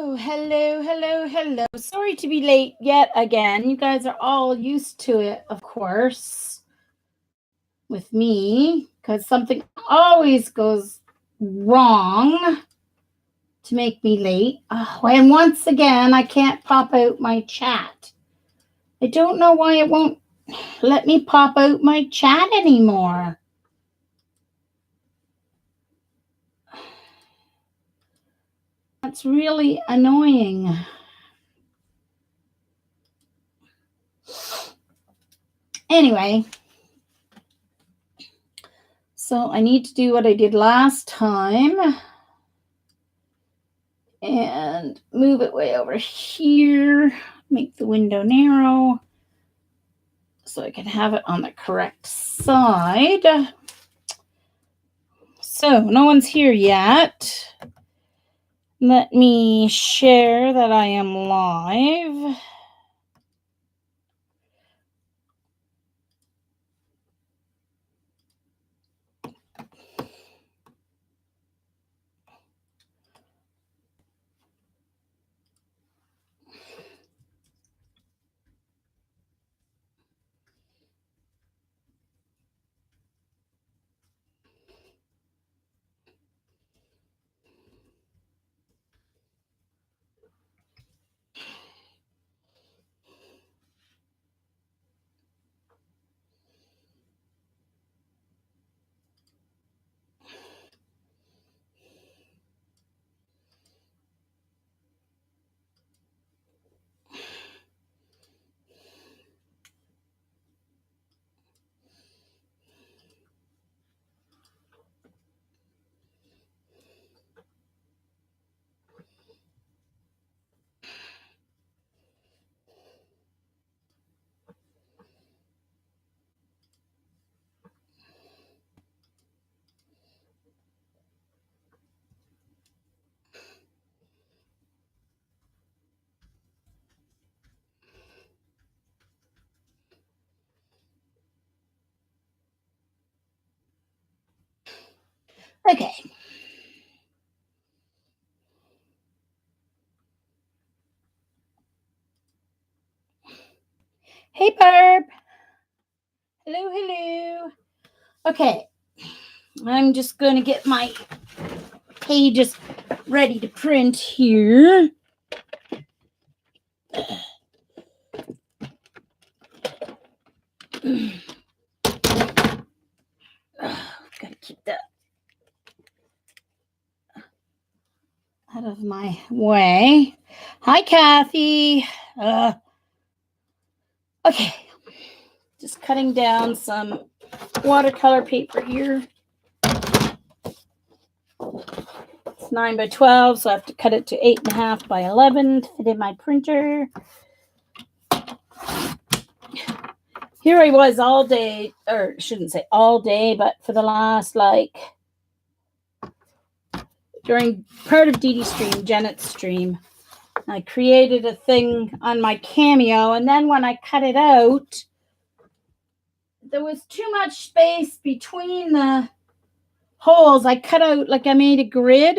Oh, hello. Sorry to be late yet again. You guys are all used to it, of course, with me, because something always goes wrong to make me late. Oh, and once again, I can't pop out my chat. I don't know why it won't let me pop out my chat anymore. That's really annoying. Anyway, so I need to do what I did last time and move it way over here, make the window narrow so I can have it on the correct side. So no one's here yet. Let me share that I am live. Okay. Hey, Barb. Hello. Okay. I'm just going to get my pages ready to print here. Gotta keep that out of my way. Hi, Kathy. Okay, just cutting down some watercolor paper here. It's 9 by 12, so I have to cut it to 8.5 by 11 to fit in my printer. Here I was all day, or shouldn't say all day, but for the last, during part of Dee Dee's stream, Janet's stream, I created a thing on my Cameo, and then when I cut it out, there was too much space between the holes. I cut out, I made a grid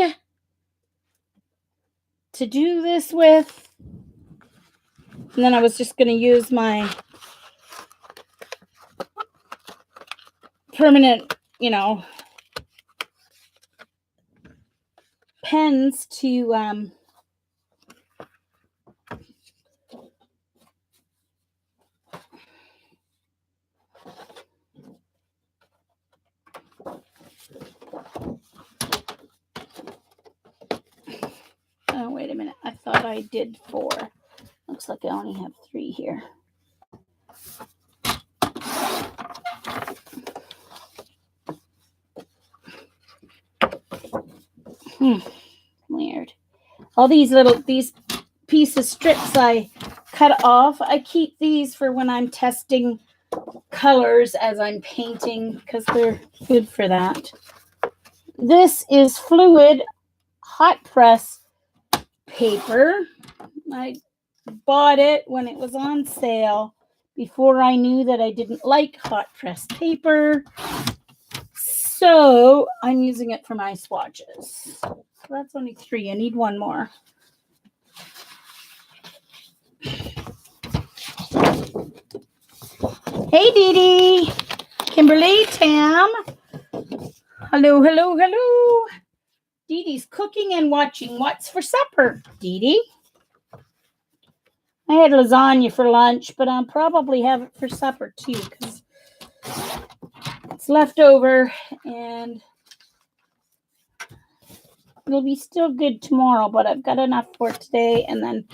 to do this with, and then I was just going to use my permanent, pens to oh, wait a minute. I thought I did 4. Looks like I only have 3 here. Weird. All these pieces, strips I cut off. I keep these for when I'm testing colors as I'm painting because they're good for that. This is fluid hot press paper. I bought it when it was on sale before I knew that I didn't like hot press paper. So I'm using it for my swatches. So that's only 3. I need 1 more. Hey, Dee Dee. Kimberly, Tam. Hello, hello, hello. Dee Dee's cooking and watching What's for Supper. Dee Dee. I had lasagna for lunch, but I'll probably have it for supper too because it's left over and it'll be still good tomorrow, but I've got enough for today and then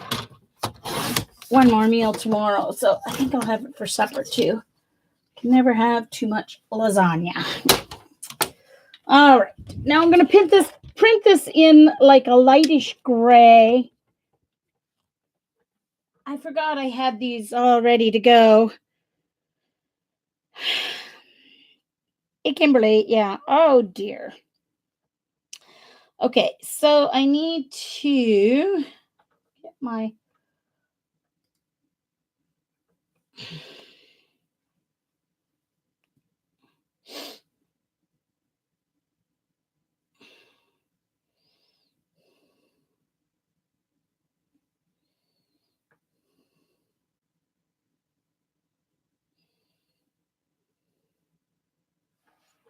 one more meal tomorrow. So I think I'll have it for supper too. Can never have too much lasagna. All right. Now I'm going to print this in like a lightish gray. I forgot I had these all ready to go. Hey, Kimberly. Yeah. Oh, dear. Okay. So I need to get my...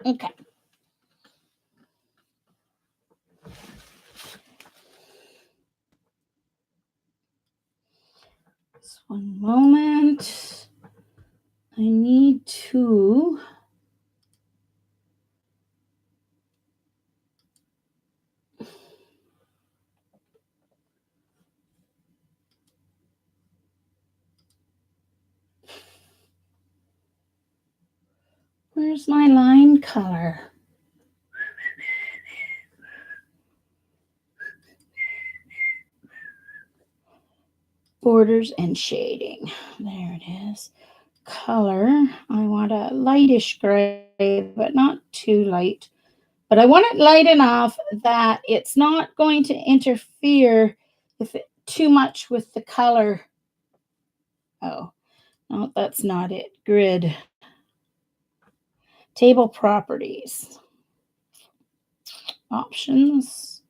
Okay. Just one moment. I need to... Where's my line color? Borders and shading. There it is. Color. I want a lightish gray, but not too light. But I want it light enough that it's not going to interfere too much with the color. Oh, no, that's not it. Grid. Table properties. Options.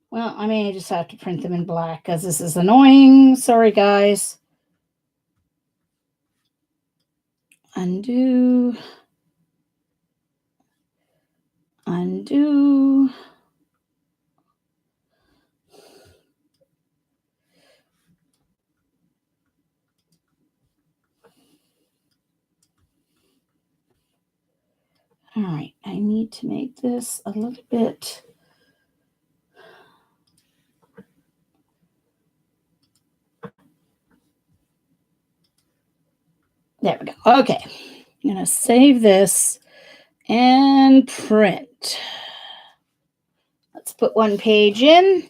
Well, I may just have to print them in black because this is annoying. Sorry, guys. Undo. Undo. All right, I need to make this a little bit... There we go. Okay, I'm going to save this and print. Let's put one page in.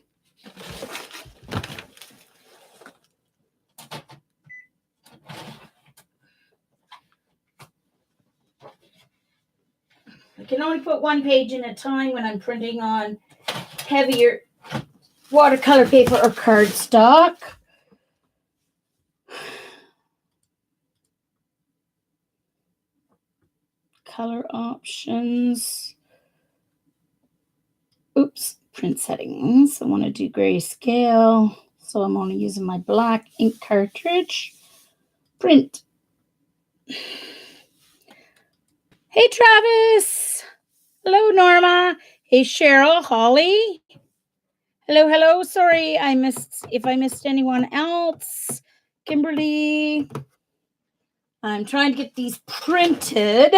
I can only put one page in a time when I'm printing on heavier watercolor paper or cardstock. Color options. Oops, print settings. I want to do grayscale, so I'm only using my black ink cartridge. Print. Hey, Travis. Hello, Norma. Hey, Cheryl, Holly. Hello, hello. Sorry, if I missed anyone else. Kimberly. I'm trying to get these printed.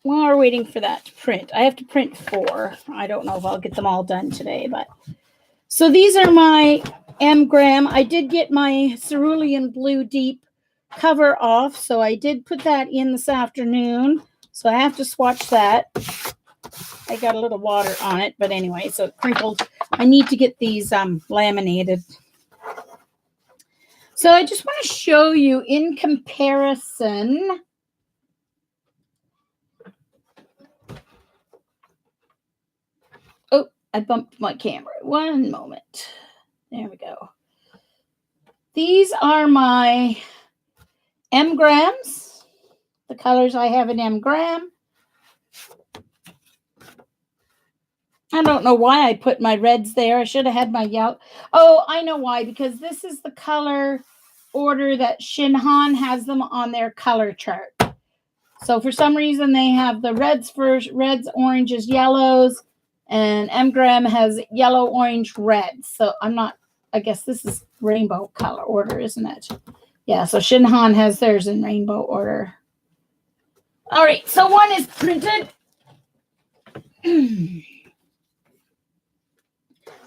While we're waiting for that to print, I have to print 4. I don't know if I'll get them all done today, but so these are my M-gram. I did get my cerulean blue deep cover off, so I did put that in this afternoon. So I have to swatch that. I got a little water on it, but anyway, so it crinkled. I need to get these laminated. So I just want to show you in comparison. Oh, I bumped my camera. One moment. There we go. These are my M-grams, the colors I have in M-gram. I don't know why I put my reds there. I should have had my yellow. Oh, I know why, because this is the color order that Shinhan has them on their color chart. So for some reason, they have the reds first, reds, oranges, yellows, and M-gram has yellow, orange, red. So I guess this is rainbow color order, isn't it? Yeah, so Shinhan has theirs in rainbow order. All right, so one is printed.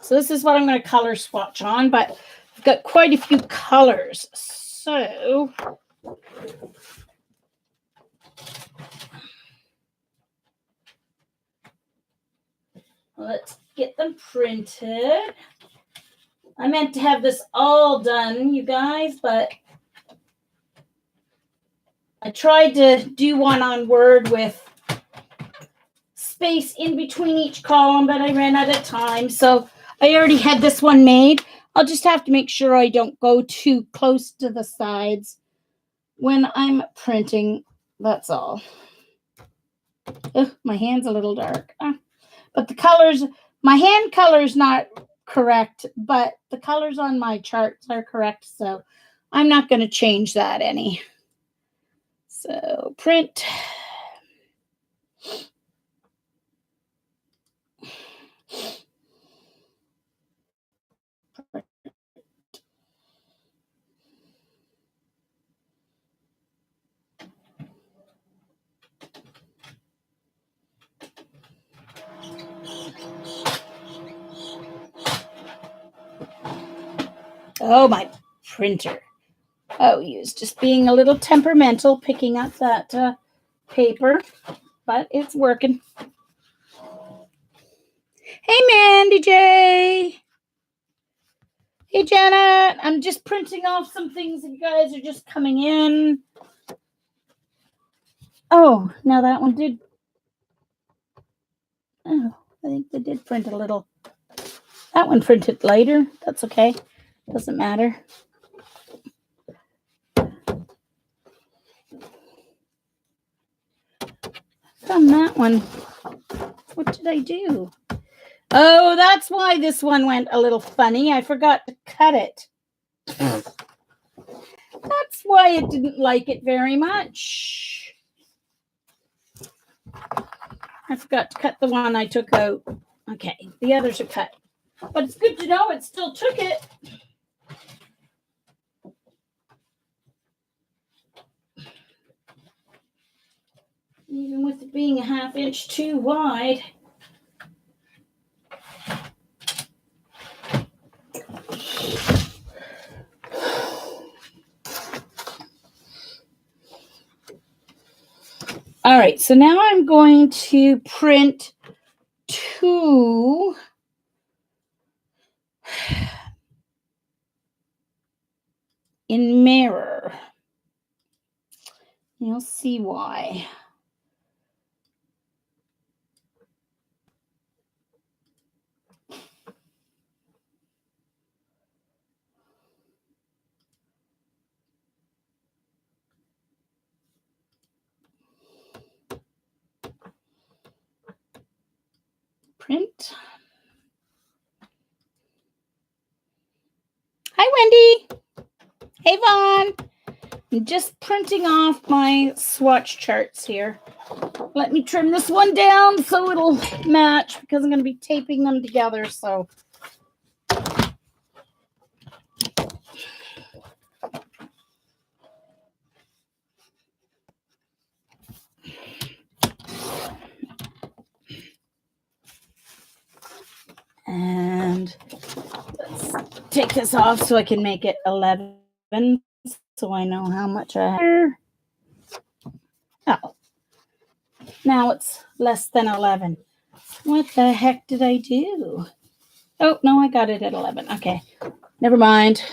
So this is what I'm going to color swatch on, but I've got quite a few colors. So let's get them printed. I meant to have this all done, you guys, but I tried to do one on Word with space in between each column, but I ran out of time. So I already had this one made. I'll just have to make sure I don't go too close to the sides when I'm printing. That's all. Ugh, my hand's a little dark. But the colors, my hand color is not correct, but the colors on my charts are correct. So I'm not going to change that any. So print. Oh, my printer. Oh, he was just being a little temperamental, picking up that paper, but it's working. Hey, Mandy J. Hey, Janet. I'm just printing off some things that you guys are just coming in. Oh, now that one did. Oh, I think they did print a little. That one printed lighter. That's okay. Doesn't matter. From that one. What did I do? Oh, that's why this one went a little funny. I forgot to cut it. That's why it didn't like it very much. I forgot to cut the one I took out. Okay, the others are cut. But it's good to know it still took it. Even with it being a 1/2 inch too wide. All right, so now I'm going to print 2 in mirror. You'll see why. Print. Hi, Wendy. Hey, Vaughn. I'm just printing off my swatch charts here. Let me trim this one down so it'll match because I'm going to be taping them together. So and let's take this off so I can make it 11 so I know how much I have. Oh, now it's less than 11. What the heck did I do? Oh, no, I got it at 11. Okay, never mind.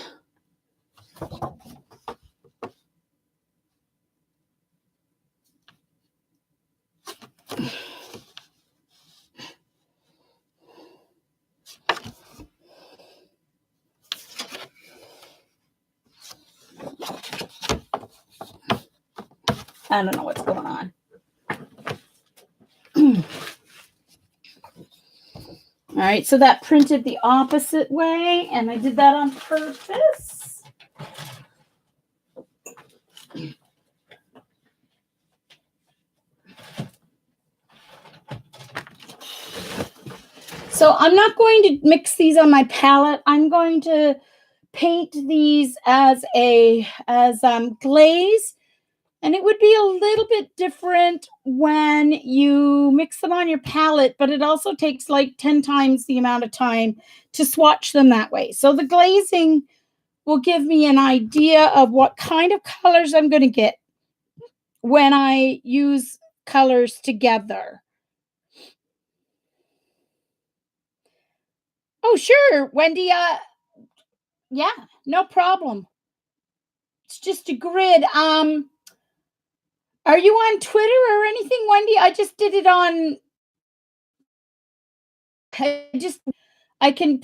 I don't know what's going on. All right, so that printed the opposite way, and I did that on purpose. So I'm not going to mix these on my palette. I'm going to paint these as glaze. And it would be a little bit different when you mix them on your palette, but it also takes like 10 times the amount of time to swatch them that way. So the glazing will give me an idea of what kind of colors I'm going to get when I use colors together. Oh, sure, Wendy. Yeah, no problem. It's just a grid. Are you on Twitter or anything, Wendy? I just did it on. I can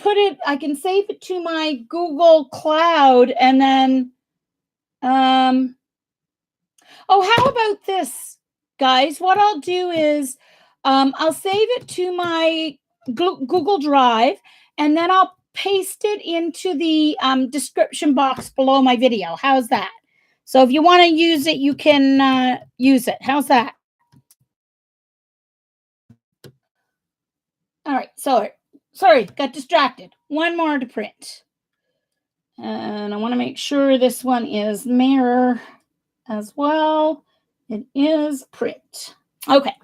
save it to my Google Cloud and then. Oh, how about this, guys? What I'll do is I'll save it to my Google Drive and then I'll paste it into the description box below my video. How's that? So if you want to use it, you can use it. How's that? All right. So, sorry, got distracted. One more to print. And I want to make sure this one is mirror as well. It is print. Okay.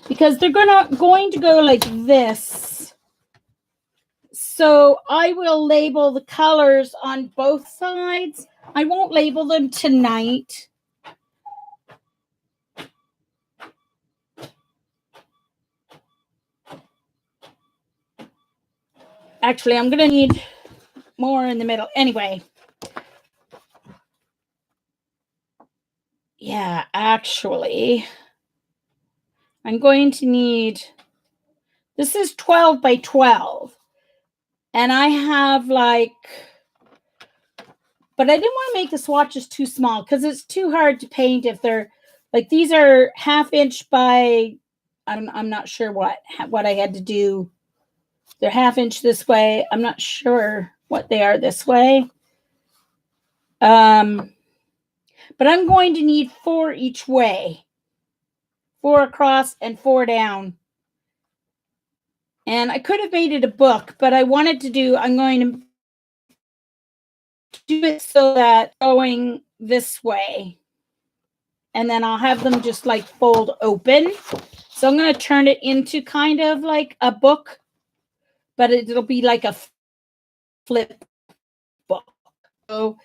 Because they're going to go like this. So I will label the colors on both sides. I won't label them tonight. Actually, I'm going to need more in the middle. Anyway. Yeah, actually, I'm going to need, this is 12 by 12. And I have like, but I didn't want to make the swatches too small because it's too hard to paint if they're, like these are 1/2 inch by, I'm not sure what I had to do. They're 1/2 inch this way. I'm not sure what they are this way. But I'm going to need 4 each way. 4 across and 4 down. And I could have made it a book, but I wanted to do, I'm going to do it so that going this way. And then I'll have them just like fold open. So I'm going to turn it into kind of like a book, but it'll be like a flip book. So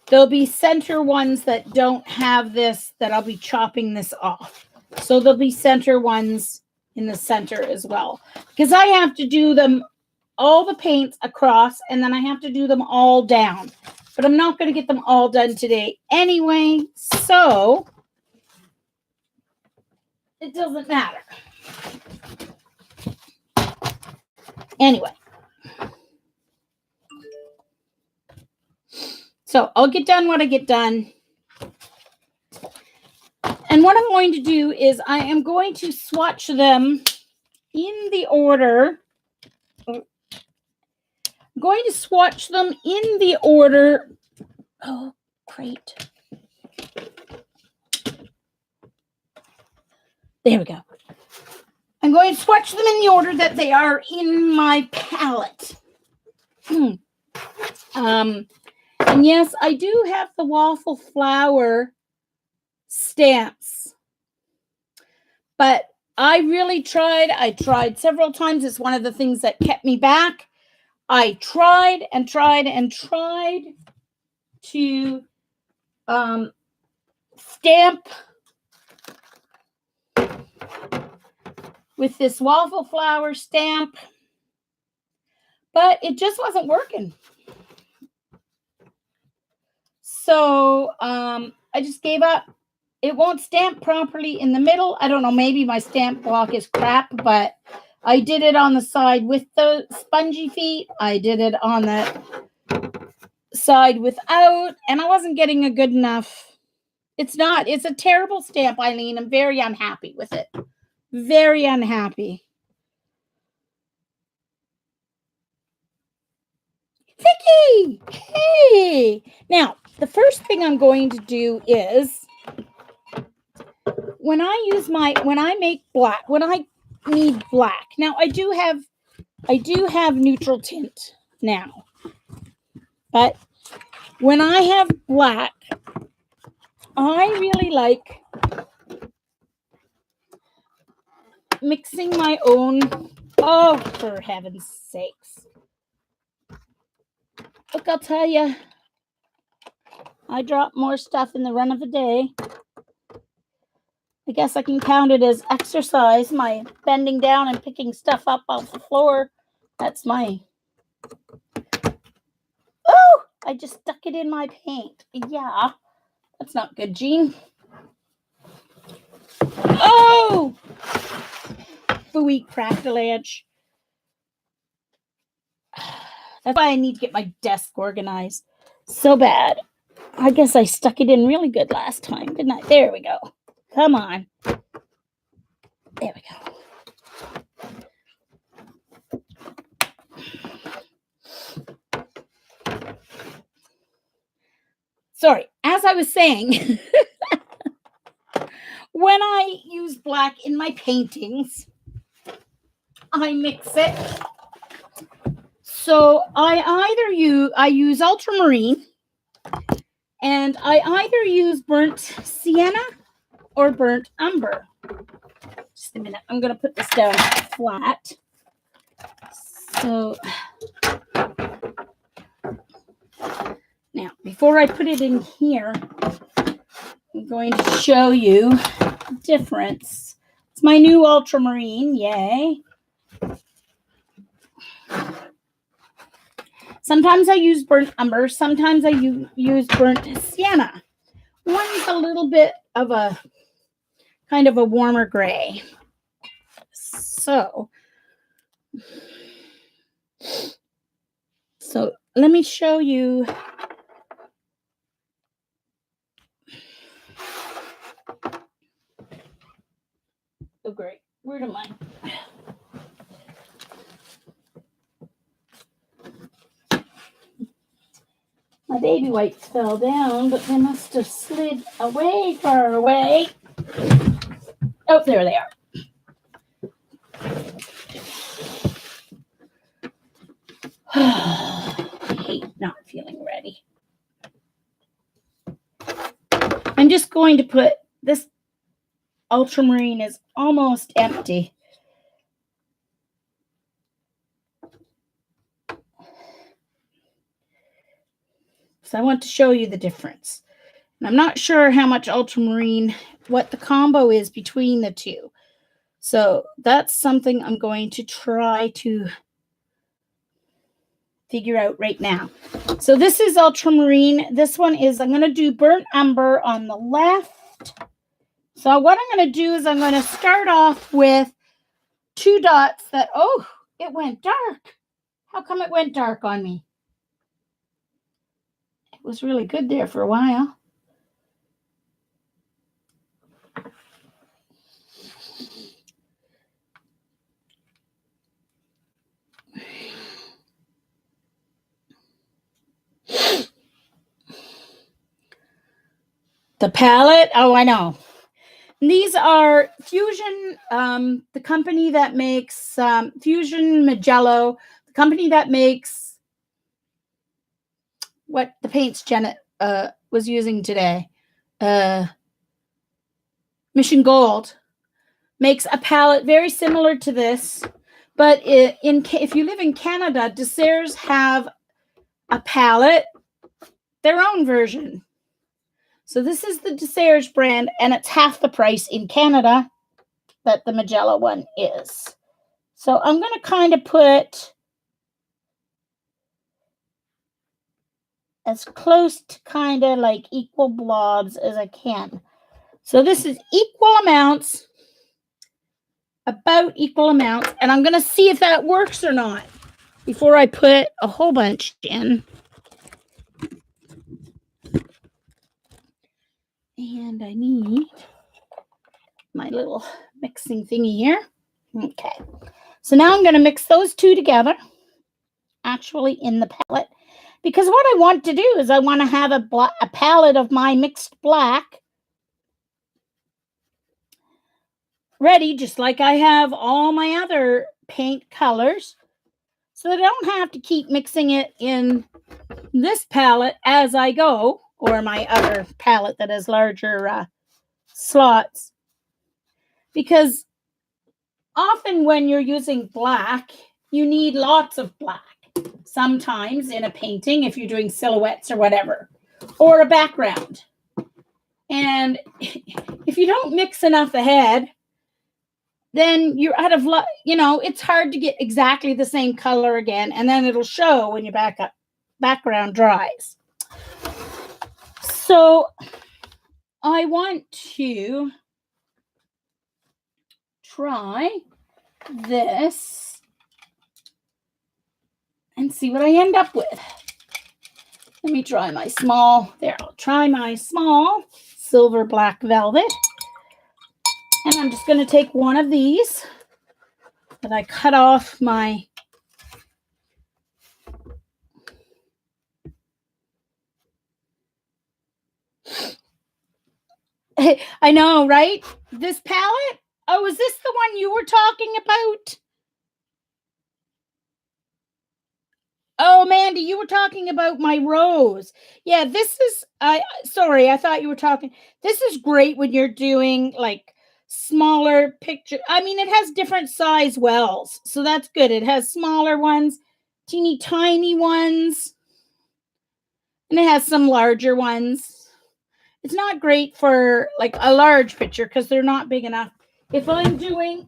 there'll be center ones that don't have this, that I'll be chopping this off. So there'll be center ones in the center as well, because I have to do them all the paints across and then I have to do them all down, but I'm not going to get them all done today anyway, so it doesn't matter. Anyway, so I'll get done what I get done. And what I'm going to do is I am going to swatch them in the order. I'm going to swatch them in the order Oh, great. There we go. I'm going to swatch them in the order that they are in my palette. And yes, I do have the waffle flower stamps, but I really tried. I tried several times. It's one of the things that kept me back. I tried and tried and tried to stamp with this waffle flower stamp, but it just wasn't working. So I just gave up. It won't stamp properly in the middle. I don't know, maybe my stamp block is crap, but I did it on the side with the spongy feet. I did it on the side without, and I wasn't getting a good enough. It's not. It's a terrible stamp, Eileen. I'm very unhappy with it. Very unhappy. Vicky! Hey! Now, the first thing I'm going to do is when I make black, when I need black. Now, I do have neutral tint now. But when I have black, I really like mixing my own. Oh, for heaven's sakes. Look, I'll tell you, I dropped more stuff in the run of a day. I guess I can count it as exercise, my bending down and picking stuff up off the floor. That's my... Oh, I just stuck it in my paint. Yeah, that's not good, Jean. Oh! Phooey crackle-edge. That's why I need to get my desk organized. So bad. I guess I stuck it in really good last time, didn't I? There we go. Come on. There we go. Sorry, as I was saying, when I use black in my paintings, I mix it. So I use ultramarine, and I either use burnt sienna or burnt umber. Just a minute, I'm going to put this down flat. So now, before I put it in here, I'm going to show you the difference. It's my new ultramarine, yay. Sometimes I use burnt umber, sometimes I use burnt sienna. One's a little bit of a kind of a warmer gray. So let me show you. Oh, great. Where am I? My baby wipes fell down, but they must have slid away far away. Oh, there they are. I hate not feeling ready. I'm just going to put this ultramarine is almost empty. So I want to show you the difference. And I'm not sure how much ultramarine, what the combo is between the two. So that's something I'm going to try to figure out right now. So this is ultramarine. This one is, I'm going to do burnt umber on the left. So what I'm going to do is I'm going to start off with 2 dots that, oh, it went dark. How come it went dark on me? It was really good there for a while. The palette, oh, I know. These are Fusion, the company that makes Fusion Magello, the company that makes what the paints Janet was using today. Mission Gold makes a palette very similar to this, but if you live in Canada, Desserts have a palette, their own version. So this is the Desserts brand, and it's half the price in Canada that the Magella one is. So I'm going to kind of put as close to kind of like equal blobs as I can. So this is equal amounts, about equal amounts, and I'm going to see if that works or not before I put a whole bunch in. And I need my little mixing thingy here. Okay. So now I'm going to mix those two together, actually in the palette, because what I want to do is I want to have a palette of my mixed black ready, just like I have all my other paint colors, so that I don't have to keep mixing it in this palette as I go, or my other palette that has larger slots. Because often when you're using black, you need lots of black. Sometimes in a painting, if you're doing silhouettes or whatever, or a background. And if you don't mix enough ahead, then you're out of luck. You know, it's hard to get exactly the same color again, and then it'll show when your background dries. So I want to try this and see what I end up with. Let me try my small. There, I'll try my small silver black velvet. And I'm just going to take one of these that I cut off my I know, right? This palette? Oh, is this the one you were talking about? Oh, Mandy, you were talking about my rose. Yeah, this is, sorry, I thought you were talking. This is great when you're doing like smaller picture. I mean, it has different size wells, so that's good. It has smaller ones, teeny tiny ones, and it has some larger ones. It's not great for like a large picture because they're not big enough. If I'm doing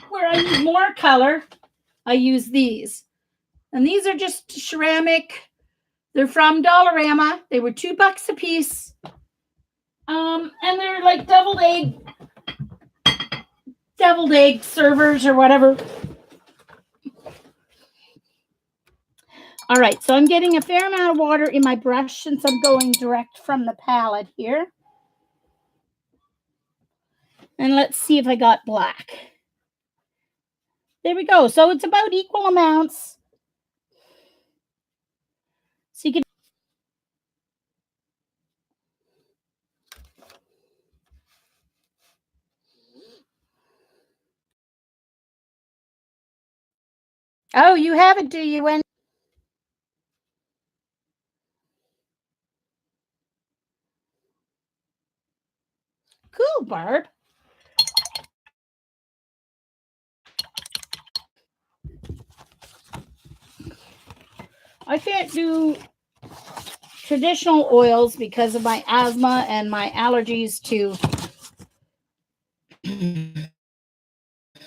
where I need more color, I use these. And these are just ceramic. They're from Dollarama. They were $2 a piece. And they're like deviled egg servers or whatever. All right, so I'm getting a fair amount of water in my brush since I'm going direct from the palette here. And let's see if I got black. There we go. So it's about equal amounts. So you can. Oh, you have it, do you, Wendy? Cool, Barb. I can't do traditional oils because of my asthma and my allergies to.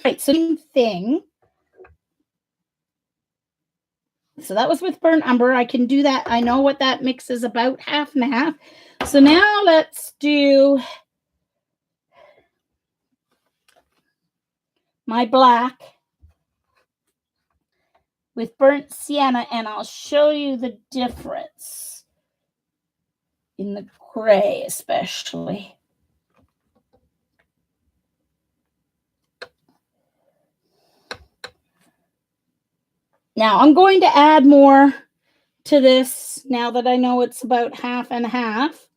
Right, same thing. So that was with burnt umber. I can do that. I know what that mix is about, half and half. So now let's do my black with burnt sienna, and I'll show you the difference in the gray especially. Now I'm going to add more to this now that I know it's about half and half.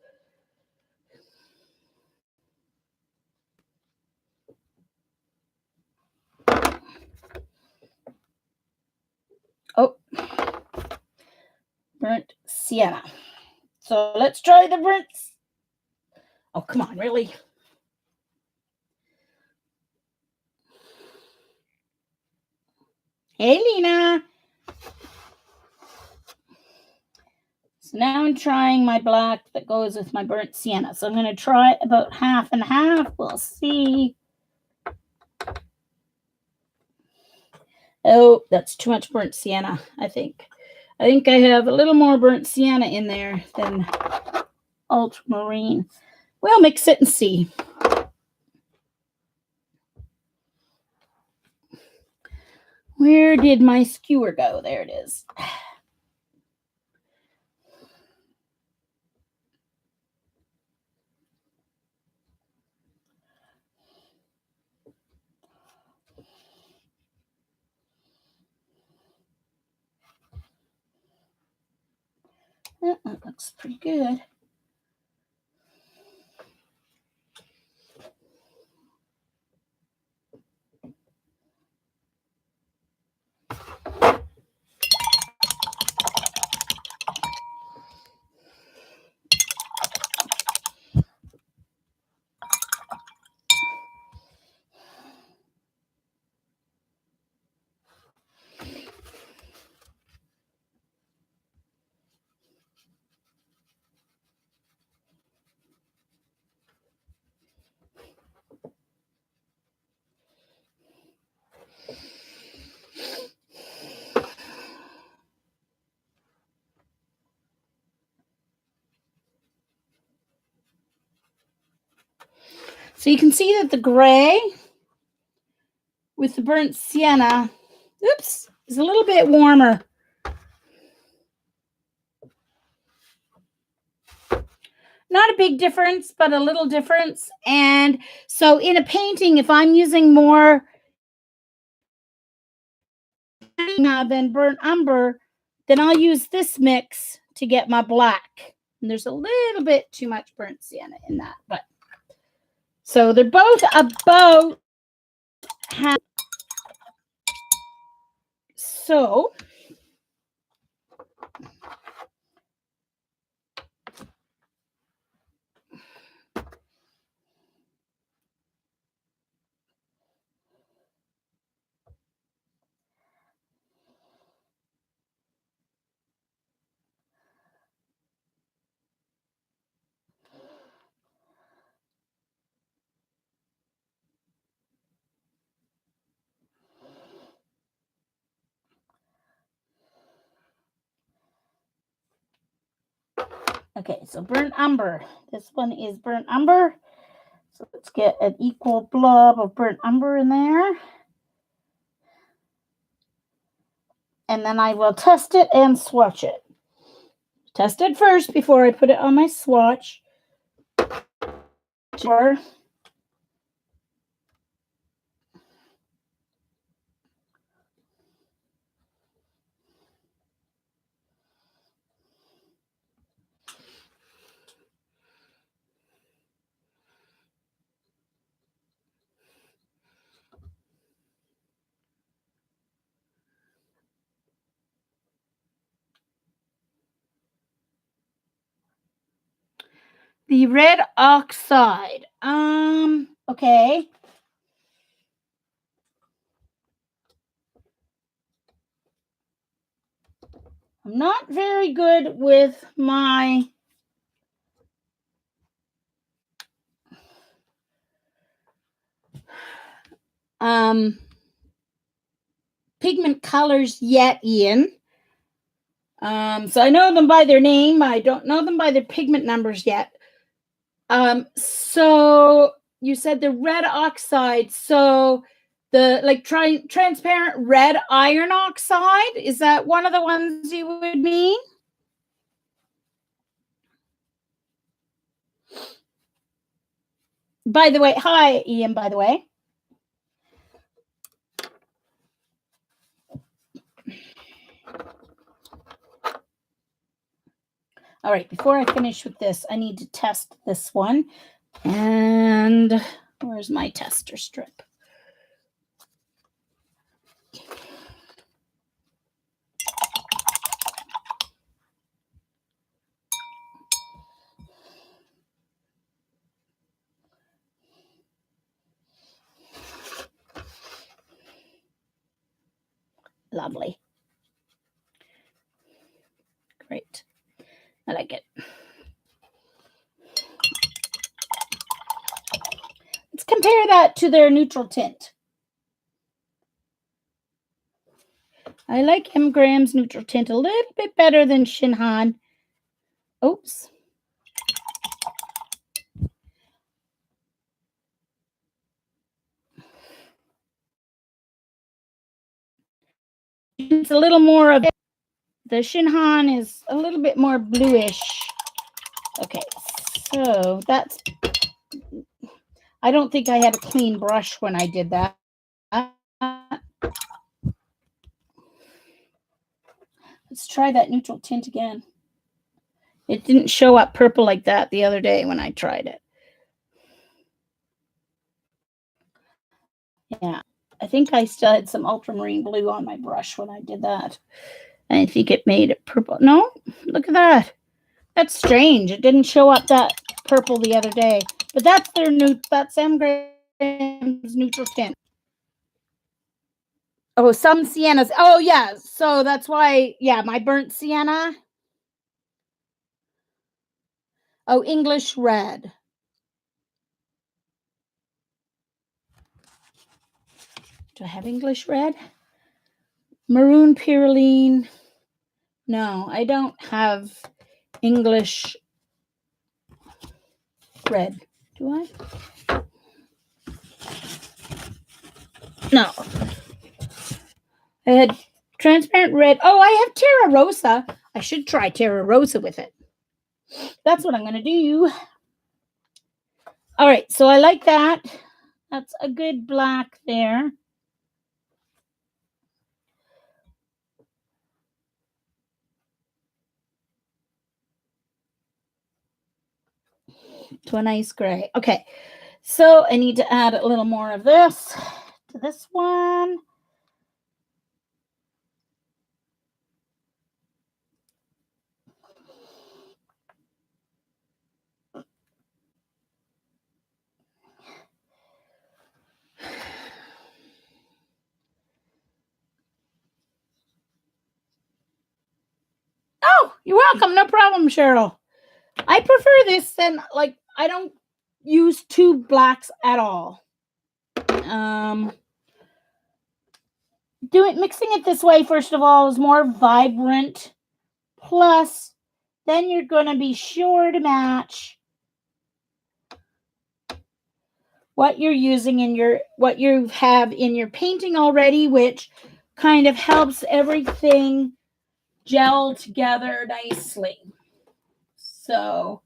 Oh, burnt sienna. So let's try the burnt. Oh, come on, really? Hey, Lena. So now I'm trying my black that goes with my burnt sienna. So I'm going to try about half and half. We'll see. Oh, that's too much burnt sienna, I think. I think I have a little more burnt sienna in there than ultramarine. We'll mix it and see. Where did my skewer go? There it is. Oh, that looks pretty good. So you can see that the gray with the burnt sienna, oops, is a little bit warmer. Not a big difference, but a little difference. And so in a painting, if I'm using more than burnt umber, then I'll use this mix to get my black. And there's a little bit too much burnt sienna in that, but so they're both about half. So okay, so burnt umber. This one is burnt umber. So let's get an equal blob of burnt umber in there. And then I will test it and swatch it. Test it first before I put it on my swatch. The red oxide. Okay. I'm not very good with my pigment colors yet, Ian. So I know them by their name. I don't know them by their pigment numbers yet. So you said the red oxide. So the like transparent red iron oxide, is that one of the ones you would mean? By the way, hi Ian, by the way. All right, before I finish with this, I need to test this one. And where's my tester strip? Lovely. Great. I like it. Let's compare that to their neutral tint. I like M. Graham's neutral tint a little bit better than Shinhan. Oops. It's a little more of the Shinhan is a little bit more bluish. Okay, so that's, I don't think I had a clean brush when I did that. Let's try that neutral tint again. It didn't show up purple like that the other day when I tried it. Yeah, I think I still had some ultramarine blue on my brush when I did that. I think it made it purple. No, look at that. That's strange. It didn't show up that purple the other day. But that's their new, that's M. Graham's neutral tint. Oh, some siennas. Oh, yeah. So that's why, yeah, my burnt sienna. Oh, English red. Do I have English red? Maroon Pearline. No, I don't have English red. Do I? No. I had transparent red. Oh, I have Terra Rosa. I should try Terra Rosa with it. That's what I'm going to do. All right, so I like that. That's a good black there. To a nice gray. Okay, so I need to add a little more of this to this one. Oh, you're welcome. No problem, Cheryl. I prefer this than, like, I don't use two blacks at all. Mixing it this way, first of all, is more vibrant. Plus, then you're going to be sure to match what you're using in your, what you have in your painting already, which kind of helps everything gel together nicely. So,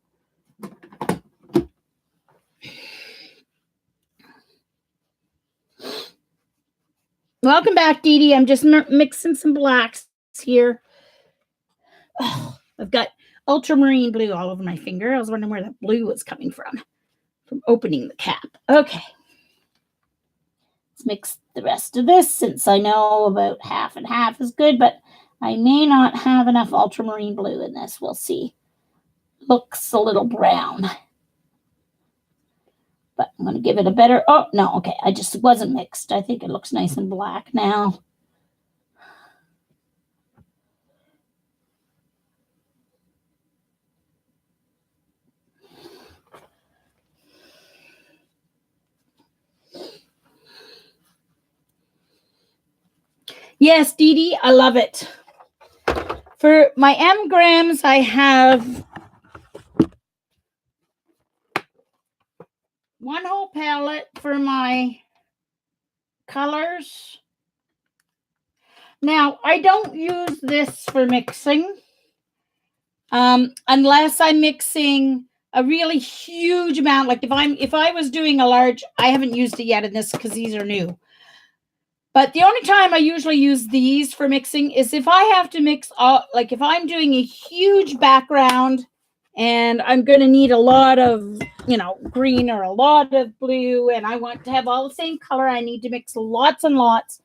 welcome back, Dee Dee. I'm just mixing some blacks here. Oh, I've got ultramarine blue all over my finger. I was wondering where that blue was coming from opening the cap. Okay. Let's mix the rest of this, since I know about half and half is good, but I may not have enough ultramarine blue in this. We'll see. Looks a little brown. But I'm going to give it a better, oh, no, okay. I just wasn't mixed. I think it looks nice and black now. Yes, Dee Dee, I love it. For my M grams, I have one whole palette for my colors. Now, I don't use this for mixing unless I'm mixing a really huge amount. Like if I was doing a large, I haven't used it yet in this because these are new. But the only time I usually use these for mixing is if I have to mix all, like if I'm doing a huge background and I'm going to need a lot of, green or a lot of blue, and I want to have all the same color, I need to mix lots and lots.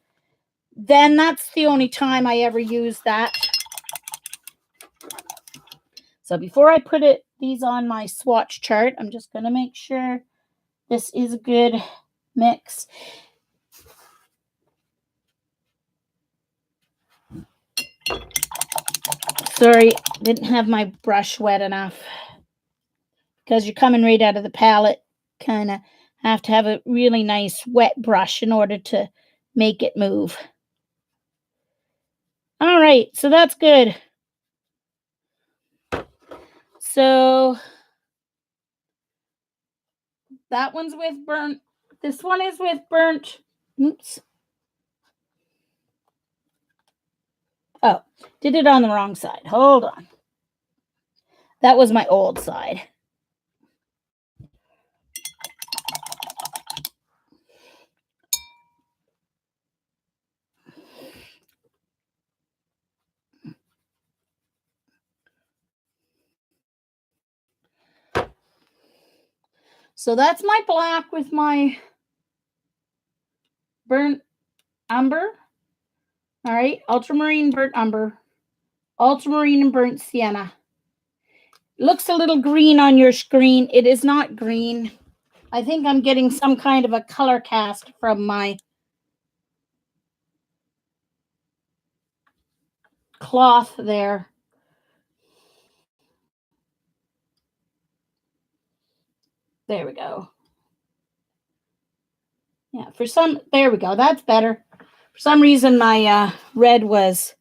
Then that's the only time I ever use that. So before I put these on my swatch chart, I'm just going to make sure this is a good mix. Sorry, didn't have my brush wet enough. Because you're coming right out of the palette, kind of have to have a really nice wet brush in order to make it move. All right, so that's good. So that one's with burnt. This one is with burnt. Oops. Oh, did it on the wrong side. Hold on. That was my old side. So that's my black with my burnt umber. All right, ultramarine burnt umber, ultramarine and burnt sienna. Looks a little green on your screen. It is not green. I think I'm getting some kind of a color cast from my cloth there. There we go. Yeah, there we go. That's better. For some reason, my red was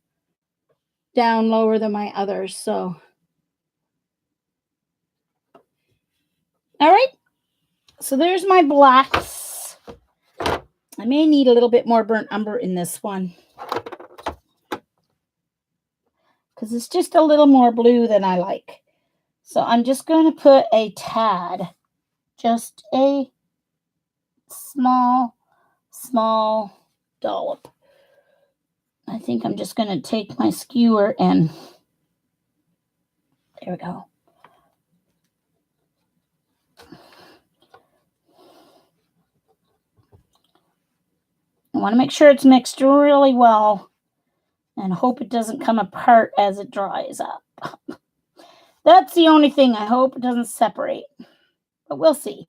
down lower than my others. So, all right. So there's my blacks. I may need a little bit more burnt umber in this one, because it's just a little more blue than I like. So I'm just going to put a tad, just a small dollop. I think I'm just going to take my skewer and there we go. I want to make sure it's mixed really well and hope it doesn't come apart as it dries up. That's the only thing. I hope it doesn't separate, but we'll see.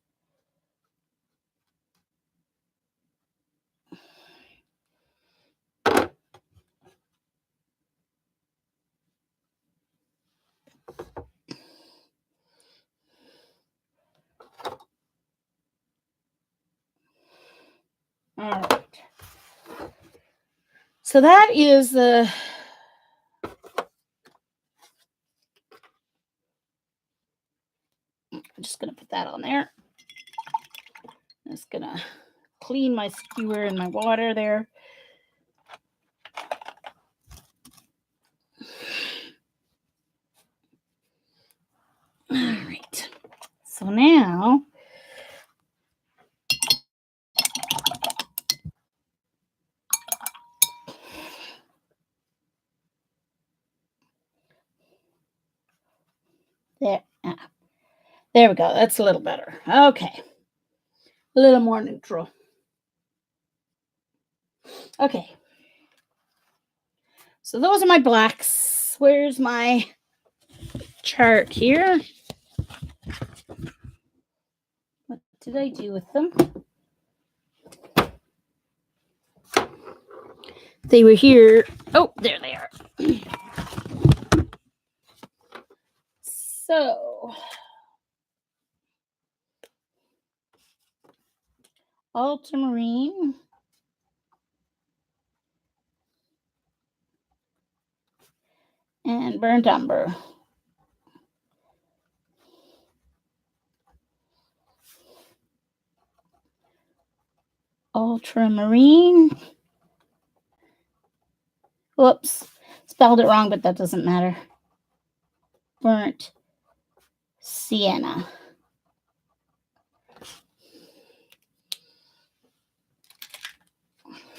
All right. So that is the I'm just going to put that on there. I'm just going to clean my skewer and my water there. All right. So now there we go. That's a little better. Okay. A little more neutral. Okay. So those are my blacks. Where's my chart here? What did I do with them? They were here. Oh, there they are. So, ultramarine. And burnt umber. Ultramarine. Whoops. Spelled it wrong, but that doesn't matter. Burnt sienna.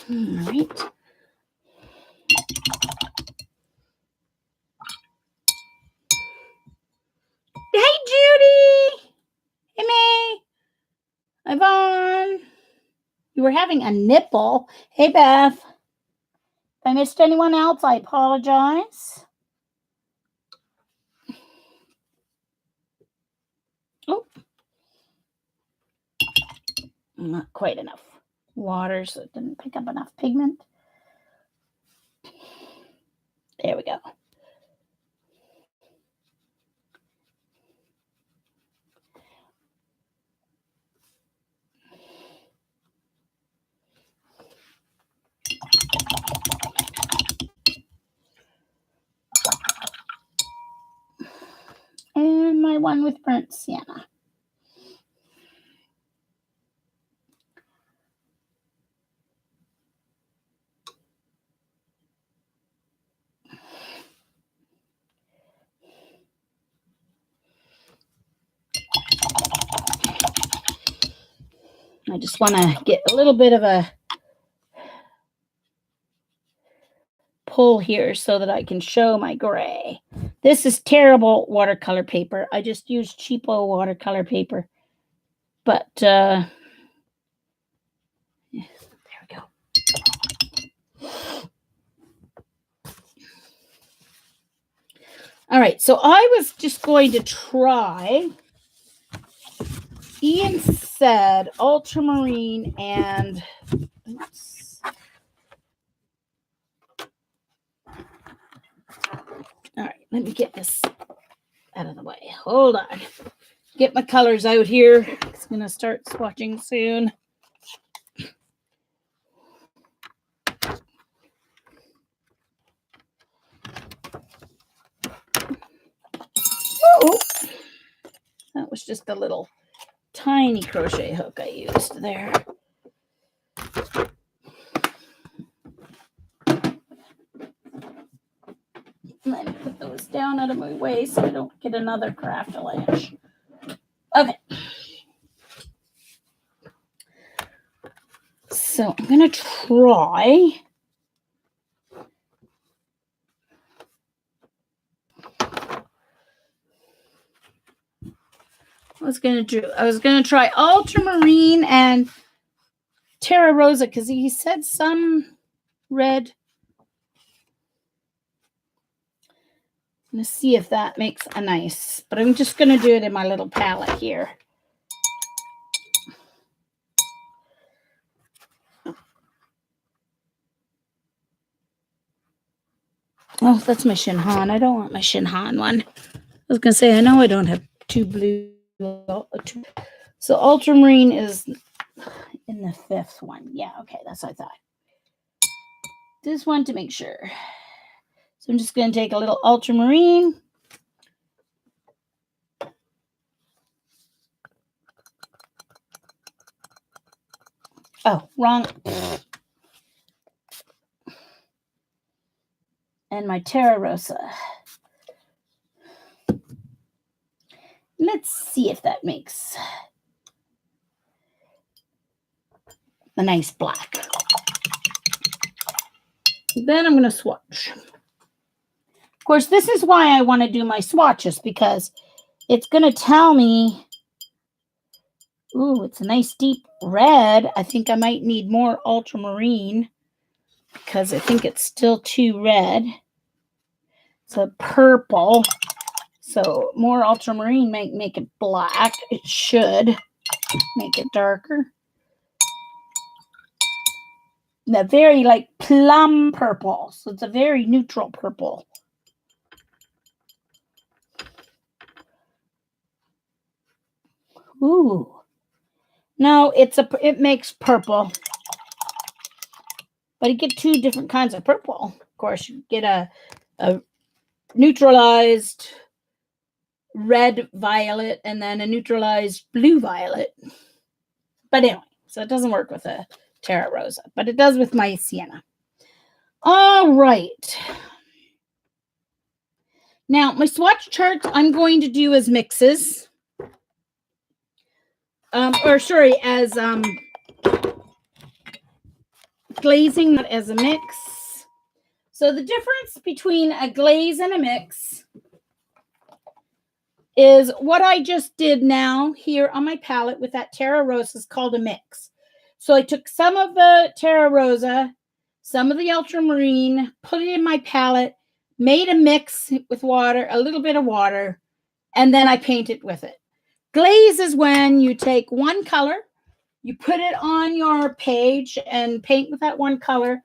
All right. Hey, Judy. Hey, May. Yvonne. You were having a nipple. Hey, Beth. If I missed anyone else, I apologize. Oh. Not quite enough water, so it didn't pick up enough pigment. There we go. And my one with Burnt Sienna. I just want to get a little bit of a pull here so that I can show my gray. This is terrible watercolor paper. I just used cheapo watercolor paper. But there we go. All right, so I was just going to try. Ian said ultramarine and oops. All right, let me get this out of the way. Hold on. Get my colors out here. It's going to start swatching soon. Oh, that was just a little tiny crochet hook I used there. Let me put those down out of my way so I don't get another craft avalanche. Okay. So I'm going to try. I was going to try ultramarine and Terra Rosa because he said some red. I'm going to see if that makes a nice, but I'm just going to do it in my little palette here. Oh, that's my Shinhan. I don't want my Shinhan one. I was going to say, I know I don't have two blue. So ultramarine is in the fifth one. Yeah, okay, that's what I thought. This one to make sure. So I'm just going to take a little ultramarine. Oh, wrong. And my Terra Rosa. Let's see if that makes a nice black. Then I'm going to swatch. Of course, this is why I want to do my swatches, because it's going to tell me, ooh, it's a nice deep red. I think I might need more ultramarine because I think it's still too red. It's a purple. So more ultramarine might make it black. It should make it darker. The very like plum purple. So it's a very neutral purple. Ooh. No, it makes purple. But you get two different kinds of purple. Of course, you get a neutralized red violet and then a neutralized blue violet. But anyway, so it doesn't work with a Terra Rosa, but it does with my Sienna. All right. Now, my swatch charts I'm going to do as mixes. As glazing, not as a mix. So the difference between a glaze and a mix is what I just did now here on my palette with that Terra Rosa is called a mix. So I took some of the Terra Rosa, some of the Ultramarine, put it in my palette, made a mix with water, a little bit of water, and then I painted with it. Glaze is when you take one color, you put it on your page and paint with that one color,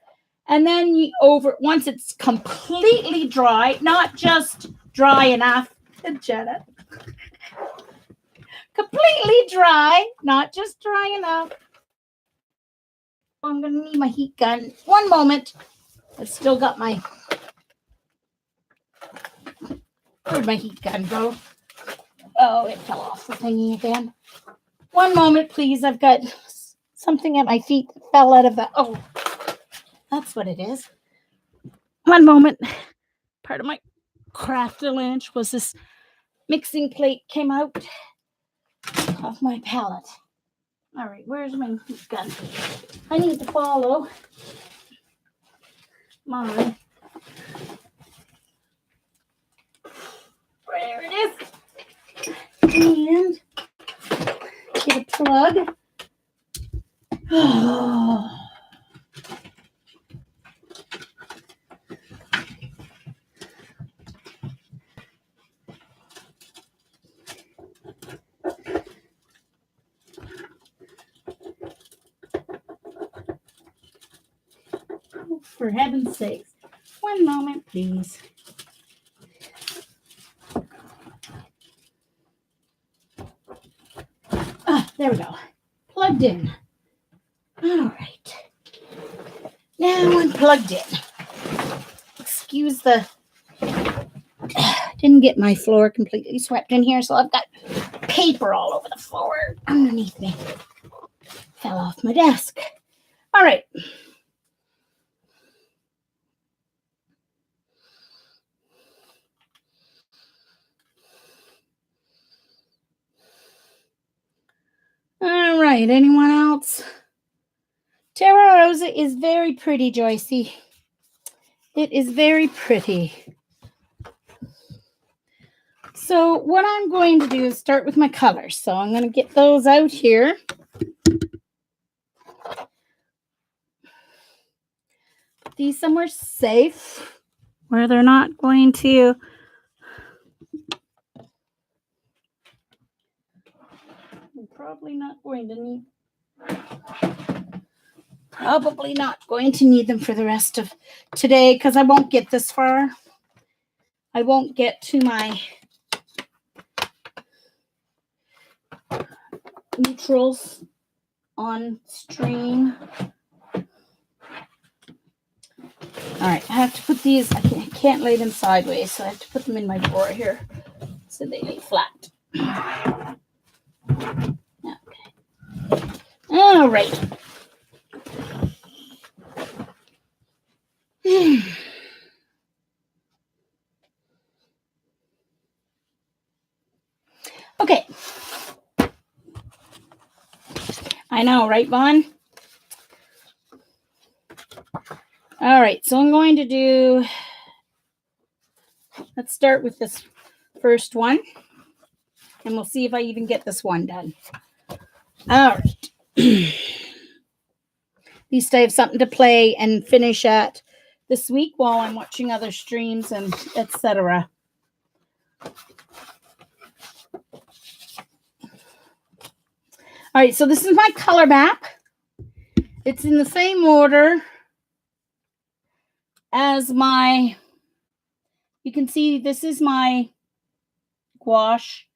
and then once it's completely dry, not just dry enough, Jenna, completely dry, not just dry enough. I'm going to need my heat gun. One moment. I've still got my... Where'd my heat gun go? Oh, it fell off the thingy again. One moment, please. I've got something at my feet that fell out of the... Oh, that's what it is. One moment. Part of my craft lunch was this mixing plate came out of my palette. All right, where's my heat gun? I need to follow my... There it is. And get a plug. Oh. For heaven's sakes. One moment, please. There we go. Plugged in. All right. Now I'm plugged in. Excuse the... Didn't get my floor completely swept in here, so I've got paper all over the floor underneath me. Fell off my desk. All right. All right, anyone else? Terra Rosa is very pretty, Joycey. It is very pretty. So what I'm going to do is start with my colors. So I'm going to get those out here. Put these somewhere safe where they're not going to... I'm probably not going to need them for the rest of today because I won't get this far. I won't get to my neutrals on stream. All right, I have to put these, I can't lay them sideways, so I have to put them in my drawer here so they lay flat. Okay. All right. Okay. I know, right, Vaughn? All right, so I'm going to do, let's start with this first one, and we'll see if I even get this one done. All right. At least I have something to play and finish at this week while I'm watching other streams and etc. All right, so this is my color map. It's in the same order as my, you can see this is my gouache,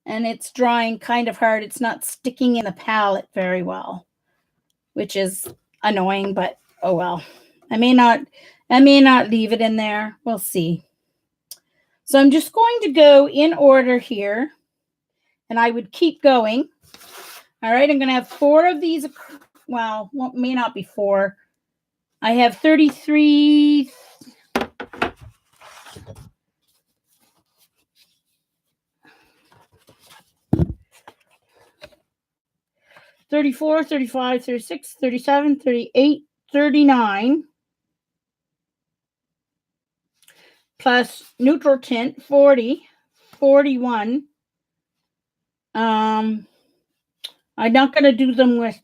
and it's drying kind of hard. It's not sticking in the palette very well, which is annoying, but oh well. I may not leave it in there. We'll see. So I'm just going to go in order here, and I would keep going. All right, I'm going to have 4 of these. Well, may not be 4. I have 33. 34, 35, 36, 37, 38, 39 plus neutral tint 40, 41. I'm not going to do them with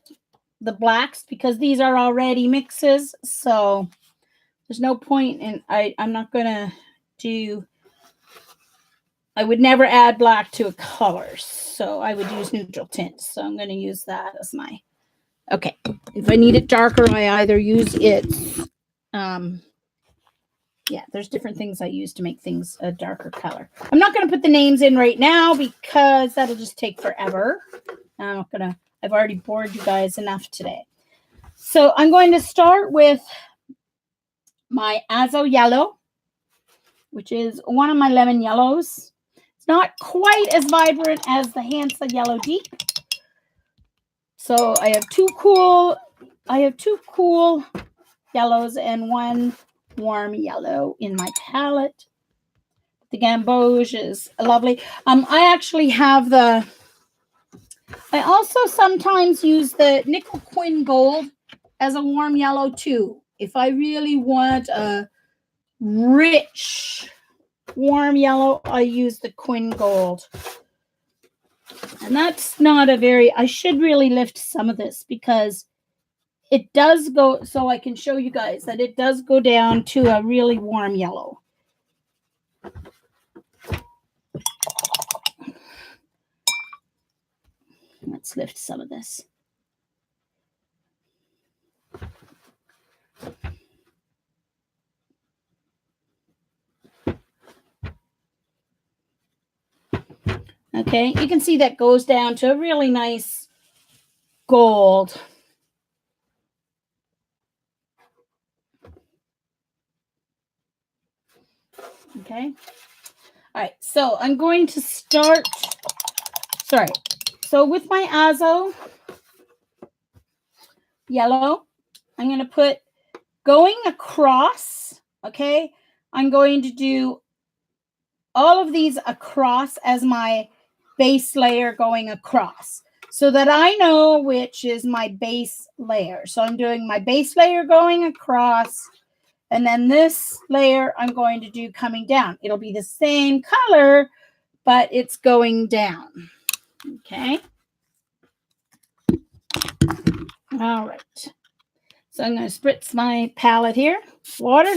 the blacks because these are already mixes, so there's no point in I'm not going to do, I would never add black to a color, so I would use neutral tint. So I'm going to use that as my, okay, if I need it darker, I either use its yeah, there's different things I use to make things a darker color. I'm not going to put the names in right now because that'll just take forever. I'm not going to, I've already bored you guys enough today. So I'm going to start with my Azo Yellow, which is one of my lemon yellows. It's not quite as vibrant as the Hansa Yellow Deep. So I have two cool yellows and one warm yellow in my palette. The gamboge is lovely. I actually have I also sometimes use the Nickel Quin Gold as a warm yellow too. If I really want a rich warm yellow, I use the Quin Gold. And that's not a very, I should really lift some of this because it does go, so I can show you guys that it does go down to a really warm yellow. Let's lift some of this. Okay, you can see that goes down to a really nice gold. Okay. All right, so I'm going to start, so with my Azo Yellow, I'm going to put going across, okay, I'm going to do all of these across as my base layer going across so that I know which is my base layer. So I'm doing my base layer going across, and then this layer I'm going to do coming down. It'll be the same color, but it's going down. Okay. All right. So I'm going to spritz my palette here. Water.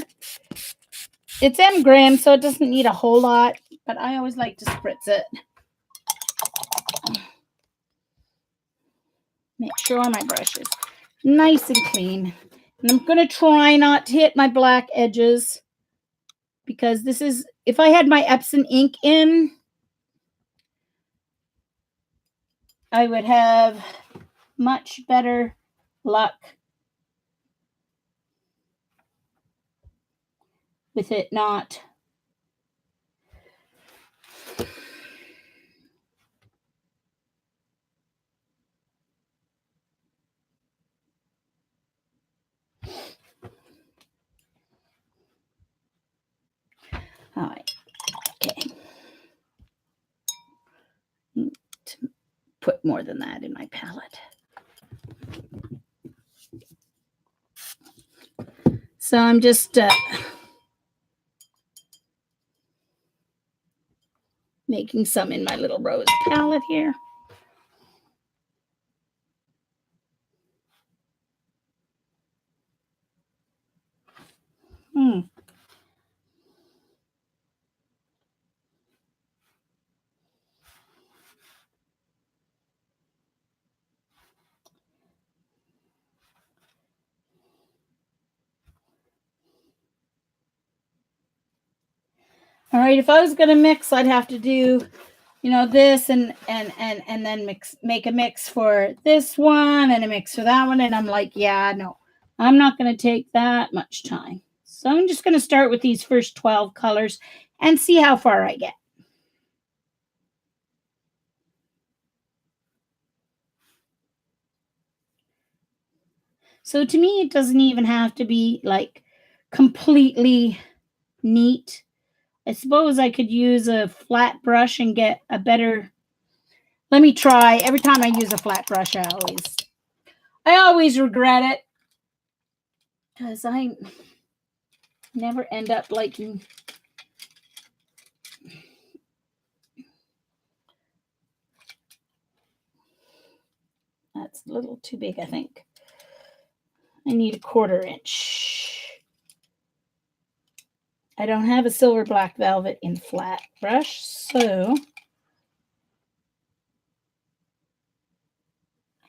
It's M-gram, so it doesn't need a whole lot, but I always like to spritz it. Make sure my brush is nice and clean. And I'm going to try not to hit my black edges because this is, if I had my Epsom ink in, I would have much better luck with it not. All right. Okay. Put more than that in my palette. So I'm just making some in my little rose palette here. All right, if I was going to mix, I'd have to do, you know, this and then make a mix for this one and a mix for that one. And I'm like, yeah, no, I'm not going to take that much time. So I'm just going to start with these first 12 colors and see how far I get. So to me, it doesn't even have to be like completely neat. I suppose I could use a flat brush and get a better, let me try. Every time I use a flat brush, I always regret it. because I never end up liking that's a little too big, I think. I need a 1/4 inch. I don't have a silver black velvet in flat brush, so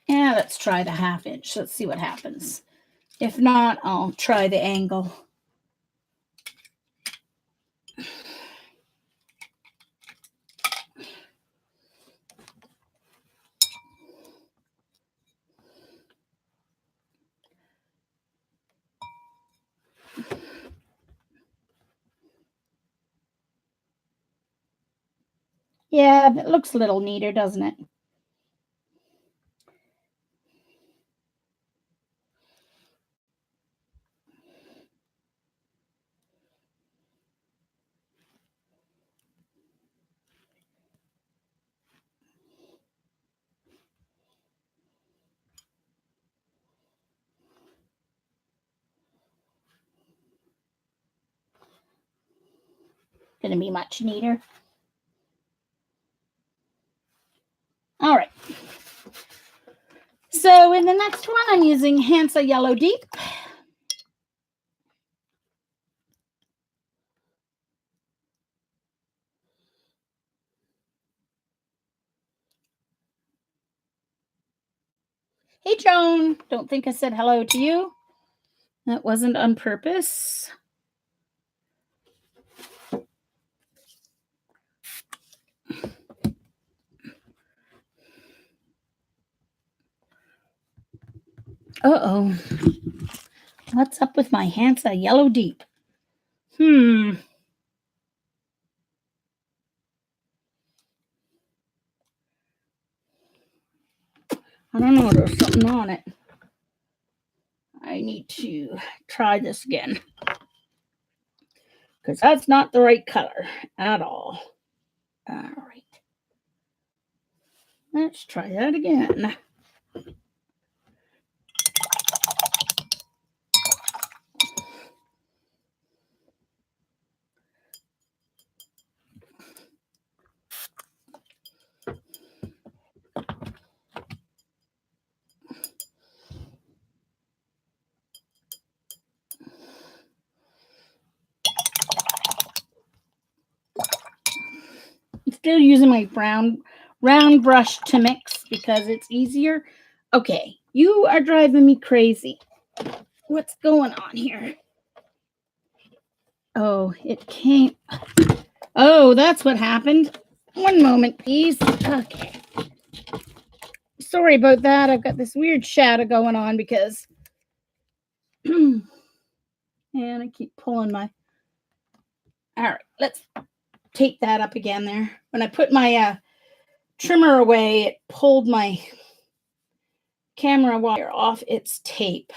yeah, let's try the 1/2 inch. Let's see what happens. If not, I'll try the angle. Yeah, it looks a little neater, doesn't it? Gonna be much neater. All right. So in the next one, I'm using Hansa Yellow Deep. Hey, Joan. Don't think I said hello to you. That wasn't on purpose. Uh-oh. What's up with my Hansa Yellow Deep? I don't know. There's something on it. I need to try this again. Because that's not the right color at all. All right. Let's try that again. I'm still using my round brush to mix because it's easier. Okay, you are driving me crazy. What's going on here? Oh, it came. Oh, that's what happened. One moment, please. Okay. Sorry about that. I've got this weird shadow going on because and I keep pulling my. All right, let's take that up again there. When I put my trimmer away, it pulled my camera wire off its tape.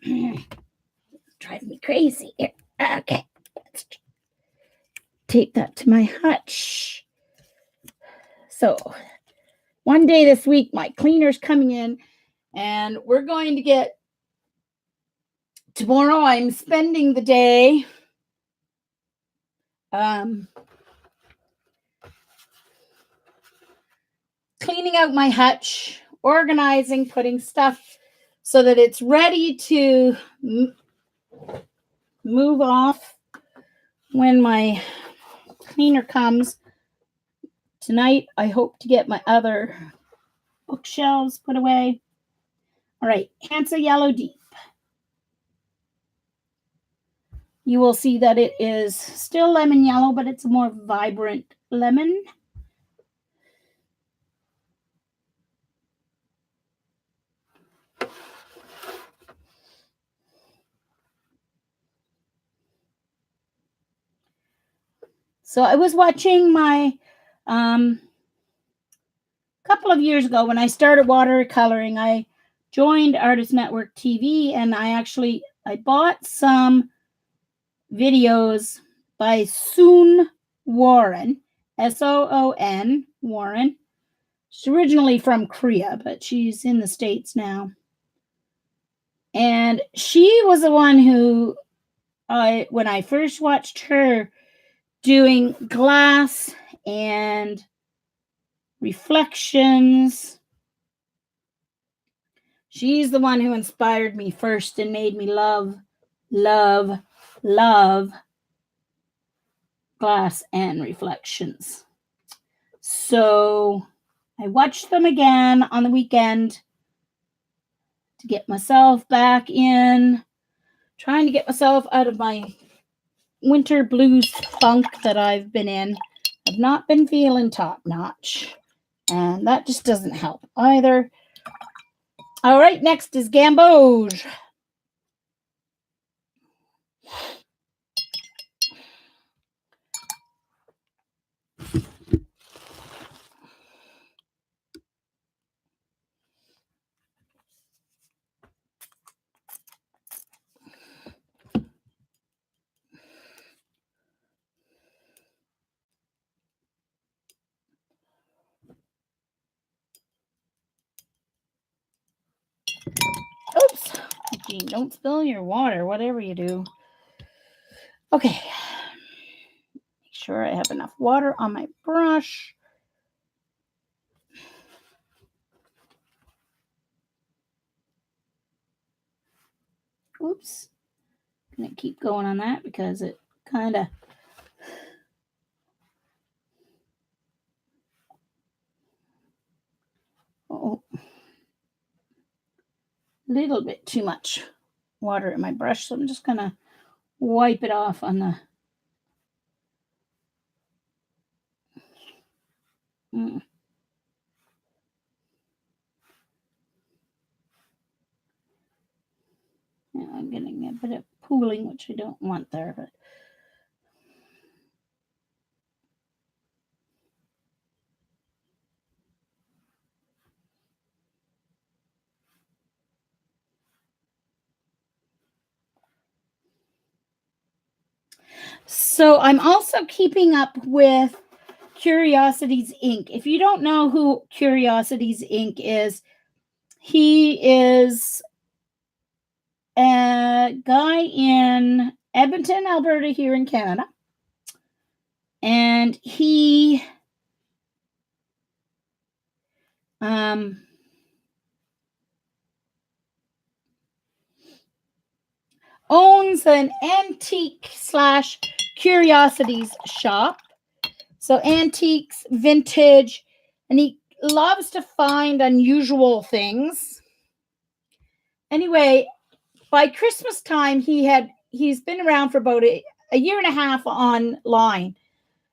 Driving me crazy here. Okay, let's tape that to my hutch. So one day this week, my cleaner's coming in, and we're going to get. Tomorrow, I'm spending the day cleaning out my hutch, organizing, putting stuff so that it's ready to move off when my cleaner comes. Tonight, I hope to get my other bookshelves put away. All right, Hansa Yellow Deep. You will see that it is still lemon yellow, but it's a more vibrant lemon. So I was watching my couple of years ago when I started watercoloring, I joined Artist Network TV, and I bought some videos by Soon Warren, Soon Warren. She's originally from Korea, but she's in the States now. And she was the one who, when I first watched her doing glass and reflections, she's the one who inspired me first and made me love glass and reflections. So I watched them again on the weekend to get myself back in, trying to get myself out of my winter blues funk that I've been in. I've not been feeling top notch, and that just doesn't help either. All right, next is Gamboge. Oops. Gene, don't spill your water, whatever you do. Okay. Make sure I have enough water on my brush. Oops. I'm going to keep going on that because it kind of... little bit too much water in my brush, so I'm just going to wipe it off on the... Yeah, I'm getting a bit of pooling, which I don't want there, but... So I'm also keeping up with Curiosity's Ink. If you don't know who Curiosity's Ink is, he is a guy in Edmonton, Alberta, here in Canada. And he owns an antique / curiosities shop. So antiques, vintage, and he loves to find unusual things. Anyway, by Christmas time, he's been around for about a year and a half online.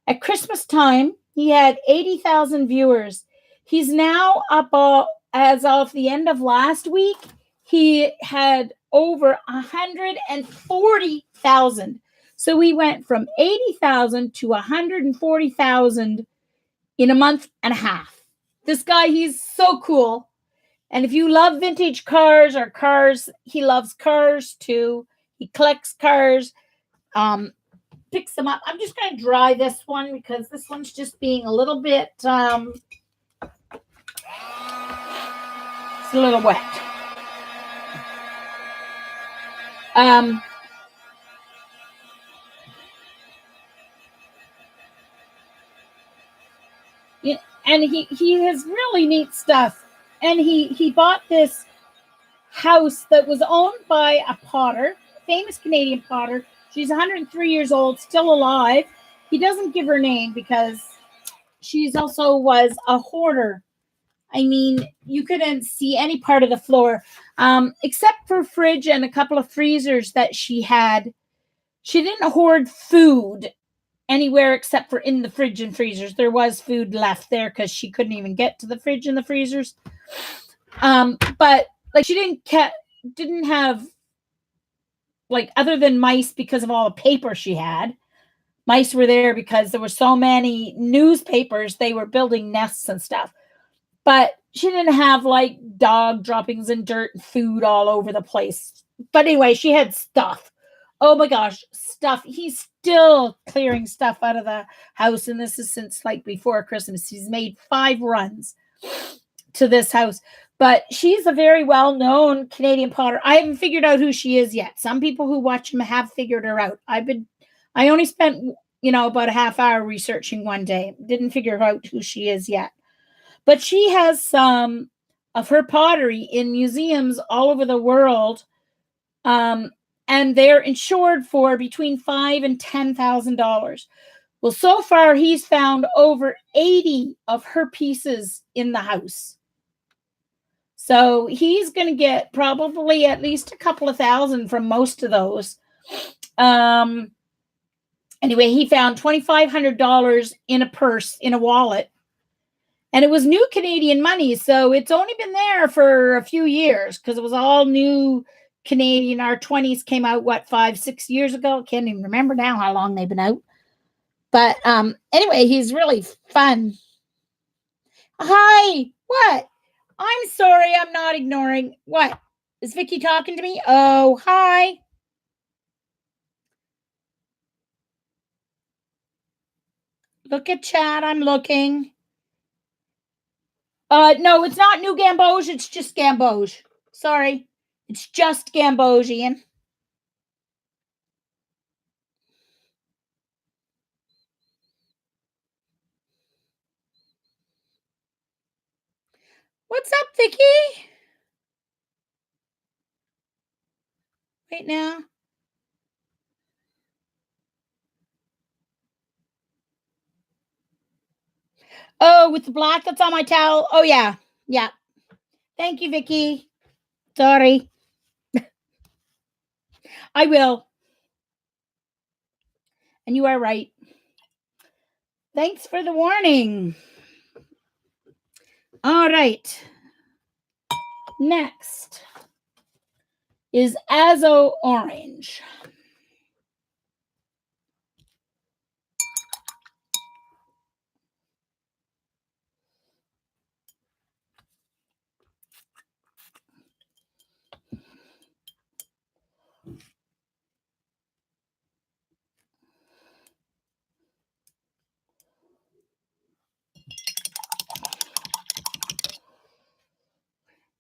At Christmas time, he had 80,000 viewers. He's now up, as of the end of last week, he had over 140,000. So we went from 80,000 to 140,000 in a month and a half. This guy, he's so cool. And if you love vintage cars or cars, he loves cars too. He collects cars, picks them up. I'm just going to dry this one because this one's just being a little bit, it's a little wet. And he has really neat stuff. And he bought this house that was owned by a potter, famous Canadian potter. She's 103 years old, still alive. He doesn't give her name because she's also was a hoarder. I mean, you couldn't see any part of the floor, except for fridge and a couple of freezers that she had. She didn't hoard food anywhere except for in the fridge and freezers. There was food left there because she couldn't even get to the fridge and the freezers. But like she didn't have, like, other than mice, because of all the paper she had. Mice were there because there were so many newspapers, they were building nests and stuff. But she didn't have like dog droppings and dirt and food all over the place. But anyway, she had stuff. Oh my gosh, stuff. He's still clearing stuff out of the house. And this is since like before Christmas. He's made 5 runs. to this house. But she's a very well-known Canadian potter. I haven't figured out who she is yet. Some people who watch them have figured her out. I only spent, about a half hour researching one day. Didn't figure out who she is yet. But she has some of her pottery in museums all over the world. And they're insured for between $5,000 and $10,000. Well, so far he's found over 80 of her pieces in the house. So he's going to get probably at least a couple of thousand from most of those. Anyway, he found $2,500 in a purse, in a wallet. And it was new Canadian money. So it's only been there for a few years because it was all new Canadian. Our 20s came out, 5-6 years ago? Can't even remember now how long they've been out. But anyway, he's really fun. Hi. What? I'm sorry, I'm not ignoring. What? Is Vicky talking to me? Oh, hi. Look at chat. I'm looking. No, it's not New Gamboge. It's just Gamboge. Sorry. It's just Gambosian. What's up, Vicky? Wait now. Oh, with the black that's on my towel. Oh, yeah. Yeah. Thank you, Vicky. Sorry. I will. And you are right. Thanks for the warning. All right. Next is Azo Orange.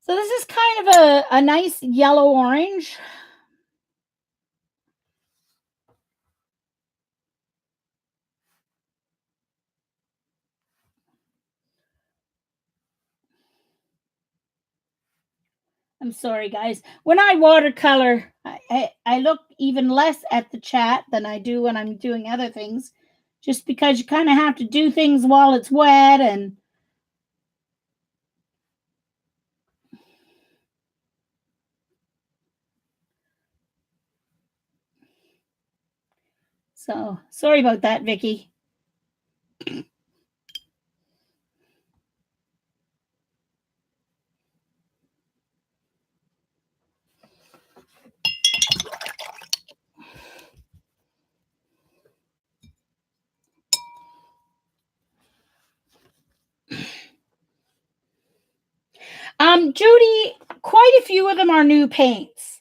So this is kind of a nice yellow orange. I'm sorry, guys. When I watercolor, I look even less at the chat than I do when I'm doing other things, just because you kind of have to do things while it's wet. And so sorry about that, Vicky. Judy, quite a few of them are new paints.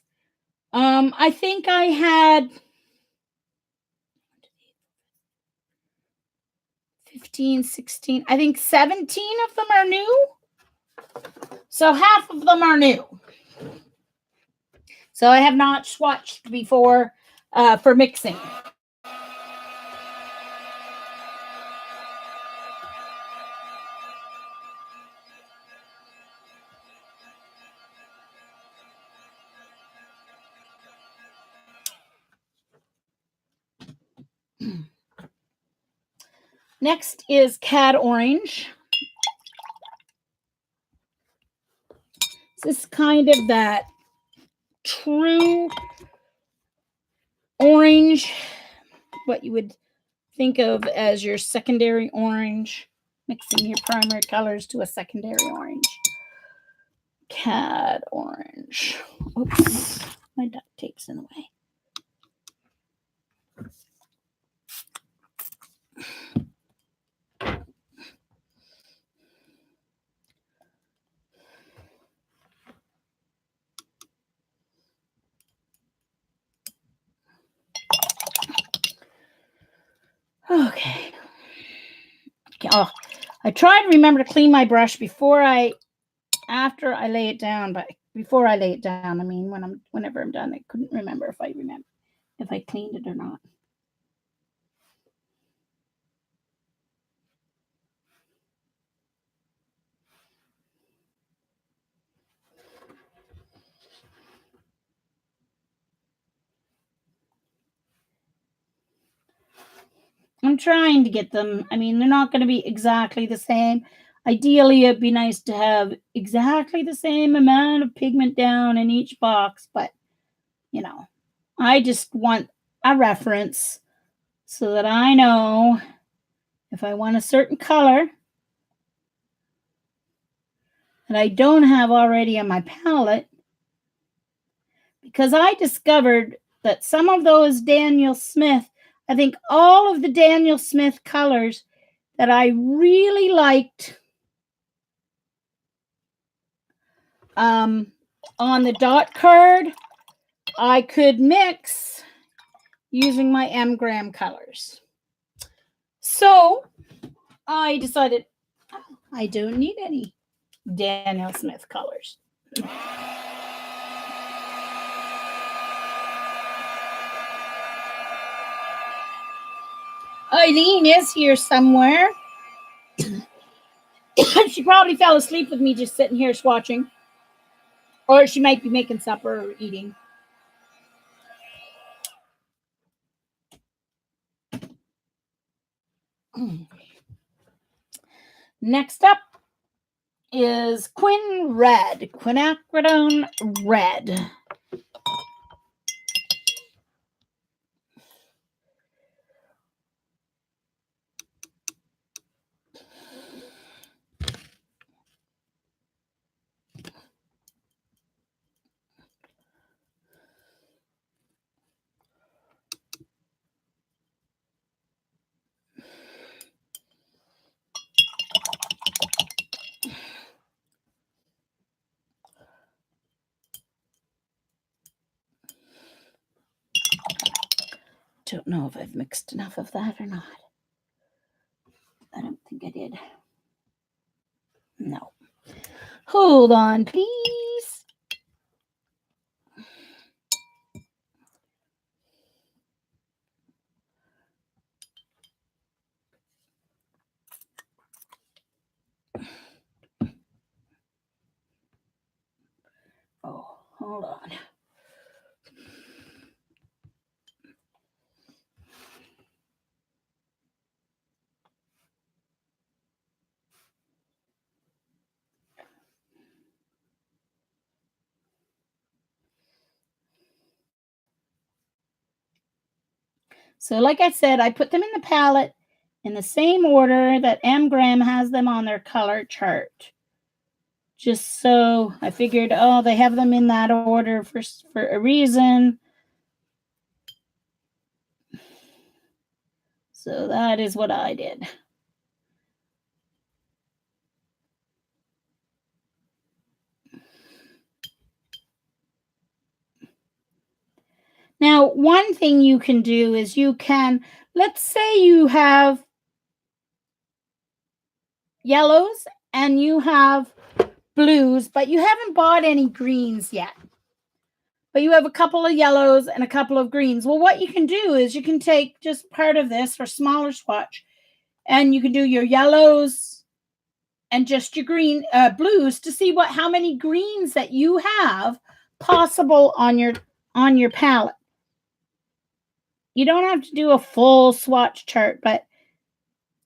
I think I had 15, 16, I think 17 of them are new. So half of them are new. So I have not swatched before for mixing. Next is Cad Orange. This is kind of that true orange, what you would think of as your secondary orange, mixing your primary colors to a secondary orange. Cad Orange. Oops, my duct tape's in the way. Okay. Oh, I try to remember to clean my brush before I after I lay it down, but before I lay it down, I mean whenever I'm done. I couldn't remember if I cleaned it or not. I'm trying to get them. I mean, they're not going to be exactly the same. Ideally, it'd be nice to have exactly the same amount of pigment down in each box, but, you know, I just want a reference so that I know if I want a certain color that I don't have already on my palette, because I discovered that some of those Daniel Smith, I think all of the Daniel Smith colors that I really liked on the dot card, I could mix using my M-gram colors. So I decided I don't need any Daniel Smith colors. Eileen is here somewhere. She probably fell asleep with me just sitting here watching. Or she might be making supper or eating. Next up is Quinacridone Red. Don't know if I've mixed enough of that or not. I don't think I did. No. Hold on, please. Oh, hold on. So like I said, I put them in the palette in the same order that M-gram has them on their color chart. Just so I figured, oh, they have them in that order for a reason. So that is what I did. Now, one thing you can do is you can, let's say you have yellows and you have blues, but you haven't bought any greens yet. But you have a couple of yellows and a couple of greens. Well, what you can do is you can take just part of this or smaller swatch, and you can do your yellows and just your blues to see how many greens that you have possible on your palette. You don't have to do a full swatch chart, but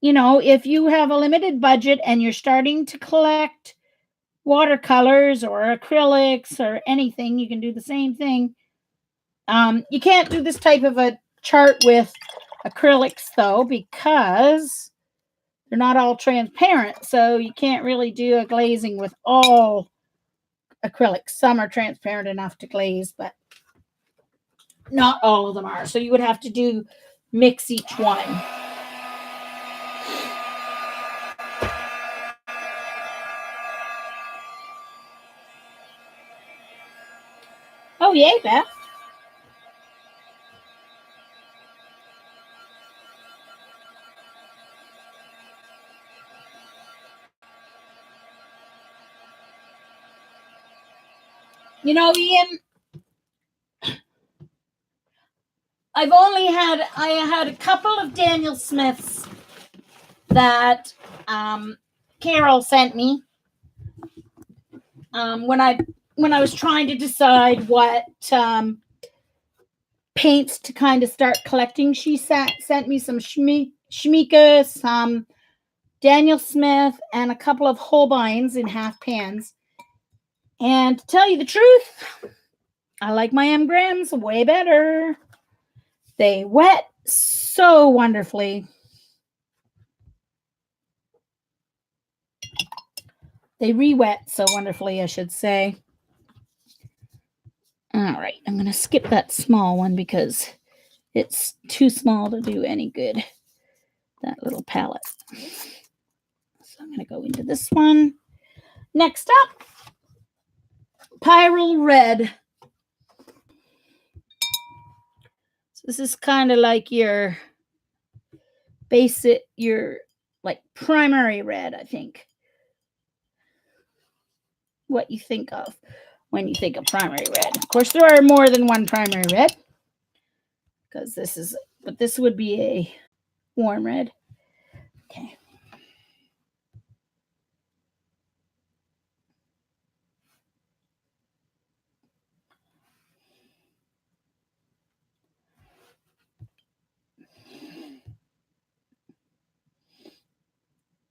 if you have a limited budget and you're starting to collect watercolors or acrylics or anything, you can do the same thing. You can't do this type of a chart with acrylics though, because they're not all transparent. So you can't really do a glazing with all acrylics. Some are transparent enough to glaze, but not all of them are. So you would have to mix each one. Oh, yay, Beth. You know, Ian, I had a couple of Daniel Smiths that Carol sent me when I was trying to decide what paints to kind of start collecting. She sent me some Schmieke, some Daniel Smith, and a couple of Holbeins in half pans. And to tell you the truth, I like my M. Grahams way better. They wet so wonderfully. They re-wet so wonderfully, I should say. All right, I'm going to skip that small one because it's too small to do any good, that little palette. So I'm going to go into this one. Next up, Pyrene Red. So this is kind of like your basic, your like primary red, I think. What you think of when you think of primary red. Of course, there are more than one primary red, because this would be a warm red. Okay.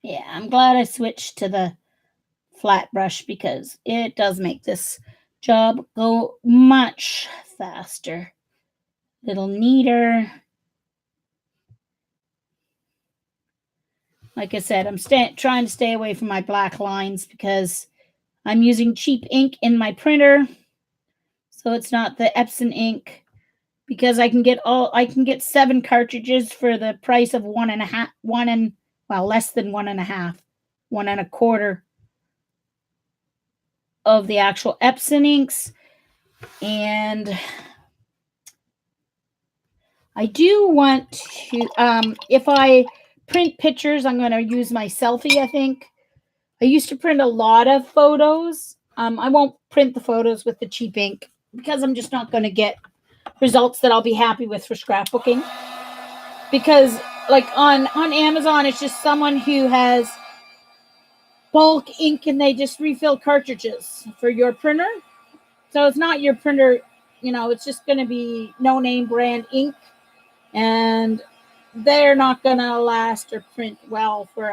Yeah, I'm glad I switched to the flat brush because it does make this job go much faster. A little neater. Like I said, I'm trying to stay away from my black lines because I'm using cheap ink in my printer. So it's not the Epson ink, because I can get 7 cartridges for the price of less than 1.5, 1.25 of the actual Epson inks. And I do want to, if I print pictures, I'm going to use my selfie, I think. I used to print a lot of photos. I won't print the photos with the cheap ink because I'm just not going to get results that I'll be happy with for scrapbooking. Because like on Amazon, it's just someone who has bulk ink and they just refill cartridges for your printer. So it's not your printer, it's just going to be no name brand ink, and they're not going to last or print well for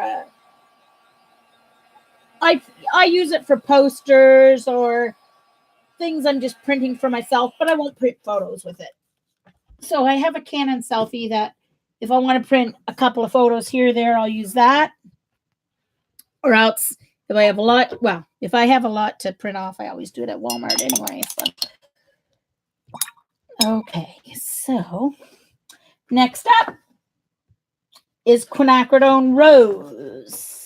I use it for posters or things I'm just printing for myself, but I won't print photos with it. So I have a Canon selfie that if I want to print a couple of photos here or there, I'll use that. Or else if I have a lot to print off, I always do it at Walmart anyway. So. Okay, so next up is Quinacridone Rose.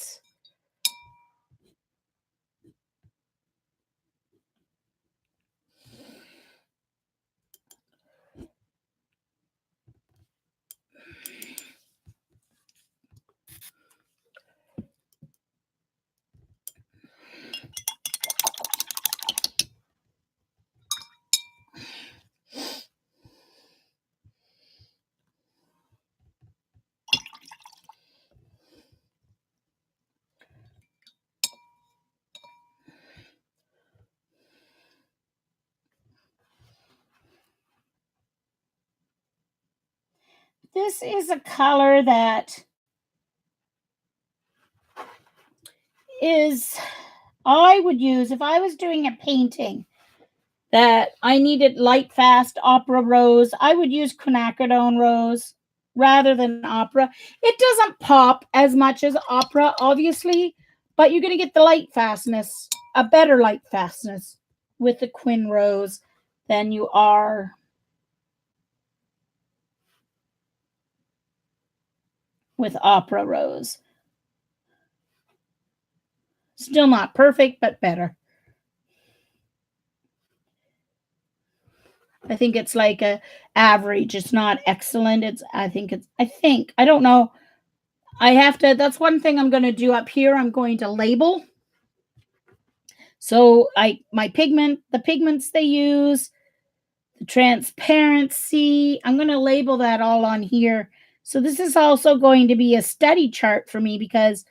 This is a color that I would use if I was doing a painting that I needed light, fast opera rose. I would use Quinacridone Rose rather than opera. It doesn't pop as much as opera, obviously, but you're going to get the light fastness, a better light fastness with the Quin Rose than you are with opera rose. Still not perfect, but better. I think it's like a average. It's not excellent. I don't know. That's one thing I'm going to do up here. I'm going to label So the pigments they use, the transparency, I'm going to label that all on here. So this is also going to be a study chart for me because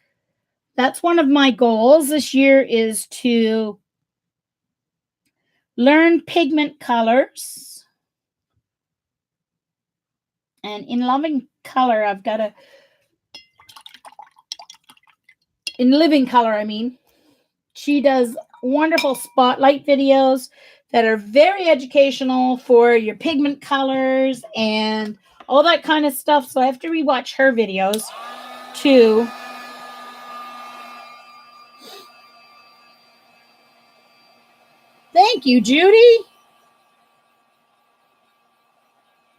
that's one of my goals this year is to learn pigment colors. And in Loving Color, I've got a, in Living Color, I mean, she does wonderful spotlight videos that are very educational for your pigment colors and all that kind of stuff. So I have to rewatch her videos too. Thank you, Judy.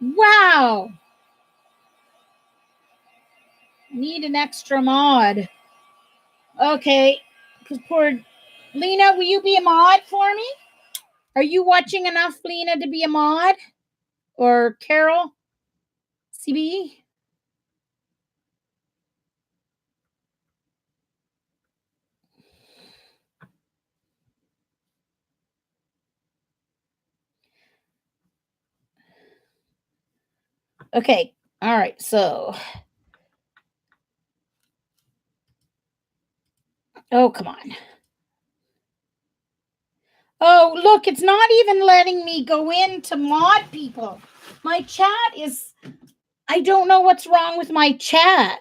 Wow. Need an extra mod. Okay. Because poor Lena, will you be a mod for me? Are you watching enough, Lena, to be a mod? Or Carol? CB? Okay. All right. So. Oh, come on. Oh, look, it's not even letting me go into mod people. My chat is, I don't know what's wrong with my chat.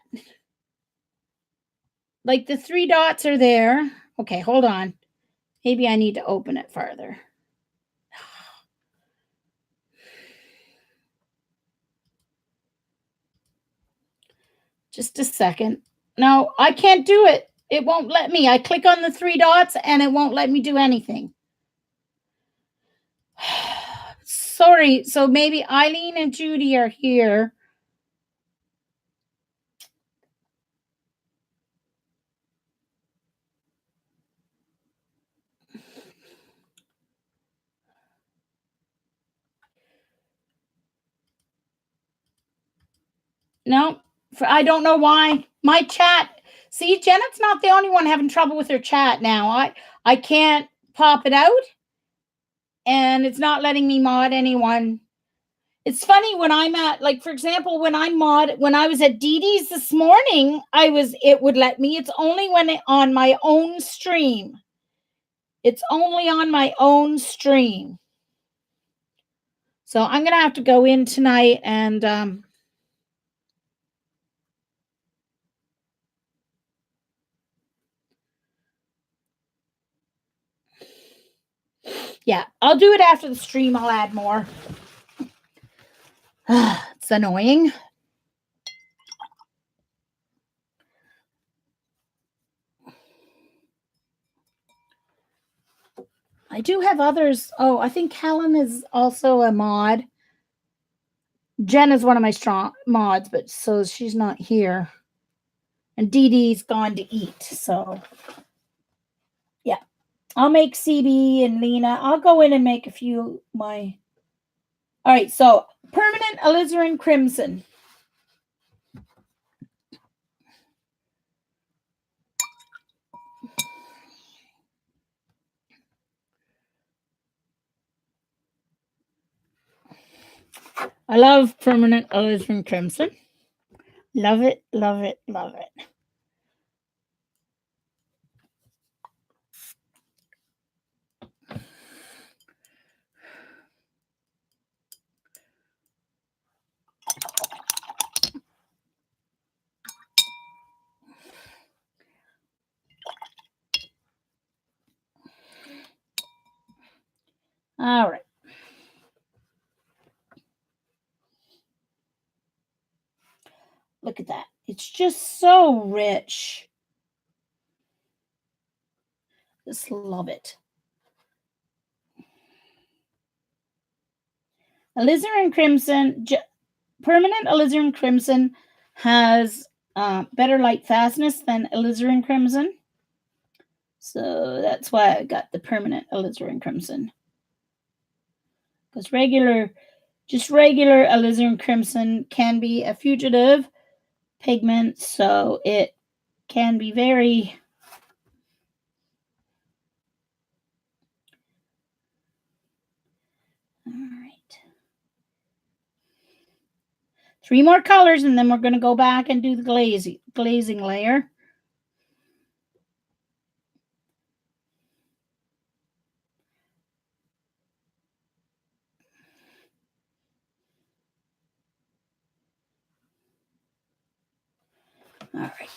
Like the 3 dots are there. Okay, hold on. Maybe I need to open it farther. Just a second. No, I can't do it. It won't let me. I click on the 3 dots and it won't let me do anything. Sorry. So maybe Eileen and Judy are here. No, I don't know why. My chat. See, Janet's not the only one having trouble with her chat now. I can't pop it out, and it's not letting me mod anyone. It's funny when I'm at, like, for example, when I was at Dee Dee's this morning, it would let me. It's only on my own stream. It's only on my own stream. So I'm going to have to go in tonight and, yeah, I'll do it after the stream. I'll add more. It's annoying. I do have others. Oh, I think Helen is also a mod. Jen is one of my strong mods, but so she's not here. And Dee Dee's gone to eat. So, yeah. I'll make CB and Lena. I'll go in and make a few my. All right. So, Permanent Alizarin Crimson. I love Permanent Alizarin Crimson. Love it, love it, love it. All right. Look at that. It's just so rich. Just love it. Alizarin Crimson, Permanent Alizarin Crimson has better light fastness than Alizarin Crimson. So that's why I got the Permanent Alizarin Crimson. Because regular Alizarin Crimson can be a fugitive pigment, so it can be very All right. 3 more colors, and then we're going to go back and do the glazing layer. All right.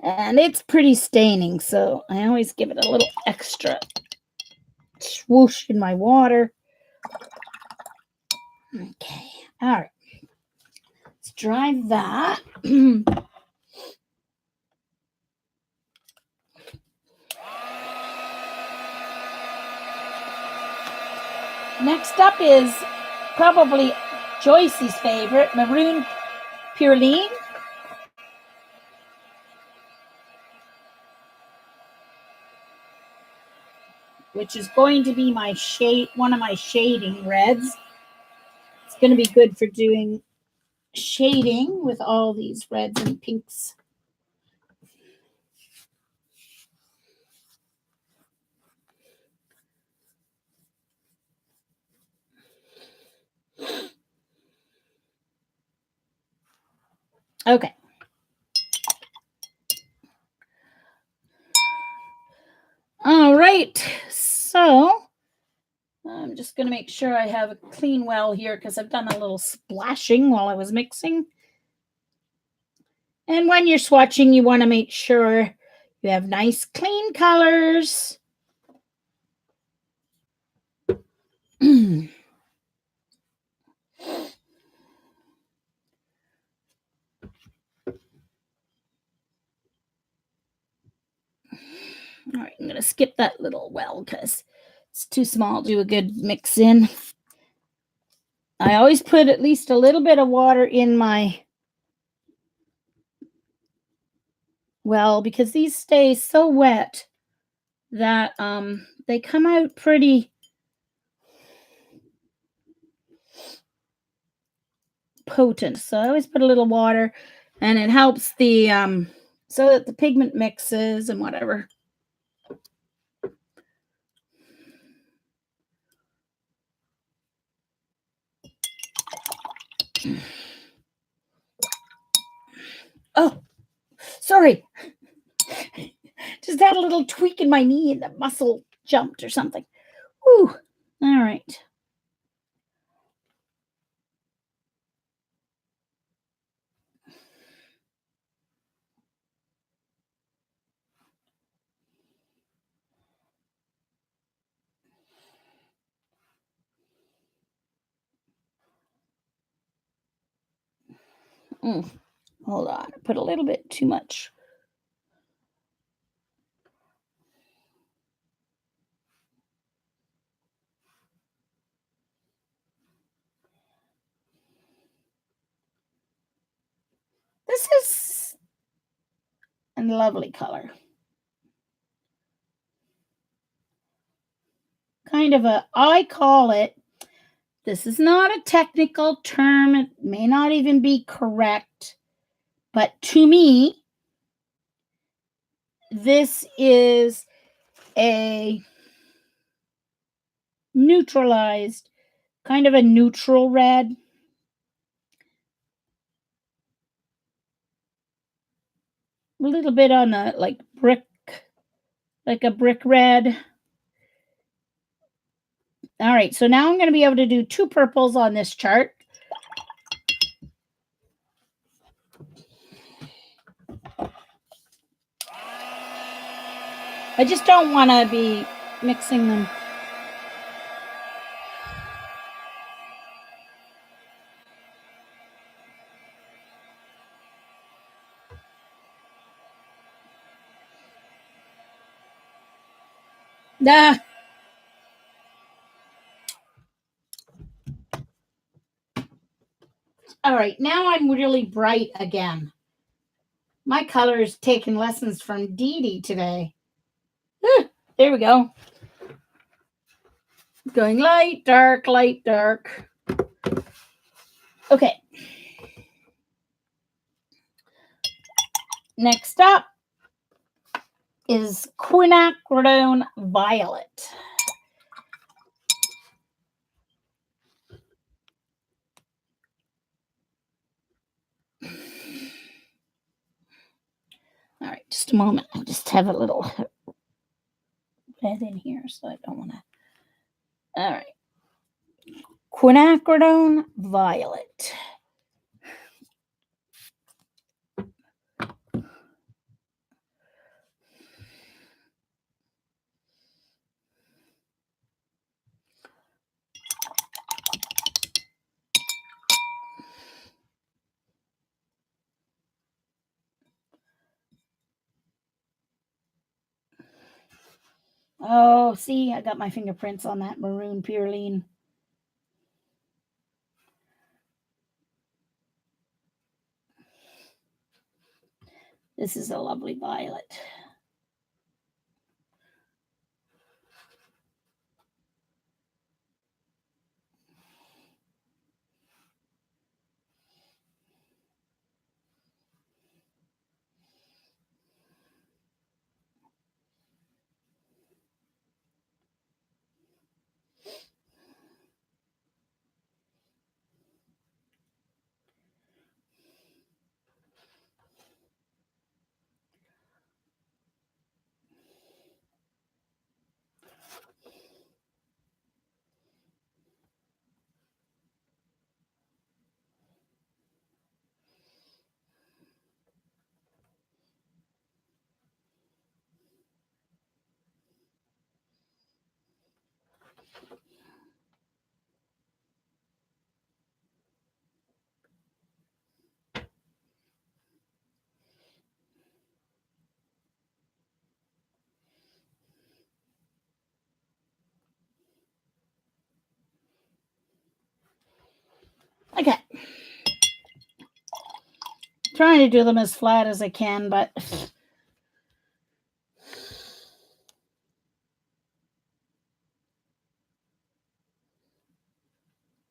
And it's pretty staining, so I always give it a little extra swoosh in my water. Okay, all right. Let's dry that. Next up is probably Joyce's favorite, Maroon Pearline. Which is going to be my one of my shading reds. It's going to be good for doing shading with all these reds and pinks. Okay. All right. So I'm just going to make sure I have a clean well here because I've done a little splashing while I was mixing. And when you're swatching, you want to make sure you have nice, clean colors. All right, I'm going to skip that little well because it's too small to do a good mix in. I always put at least a little bit of water in my well because these stay so wet that they come out pretty potent. So I always put a little water, and it helps the so that the pigment mixes and whatever. Oh, sorry. Just had a little tweak in my knee and the muscle jumped or something. Whew. All right. Hold on. I put a little bit too much. This is a lovely color. Kind of I call it, this is not a technical term. It may not even be correct. But to me, this is a neutralized, kind of a neutral red. A little bit on a like a brick red. All right, so now I'm going to be able to do 2 purples on this chart. I just don't want to be mixing them. All right, now I'm really bright again. My color is taking lessons from Dee Dee today. There we go. Going light, dark, light, dark. Okay. Next up is Quinacridone Violet. All right, just a moment. I just have a little red in here, so I don't want to. All right. Quinacridone Violet. Oh, see, I got my fingerprints on that Maroon Pearline. This is a lovely violet. Okay. Trying to do them as flat as I can, but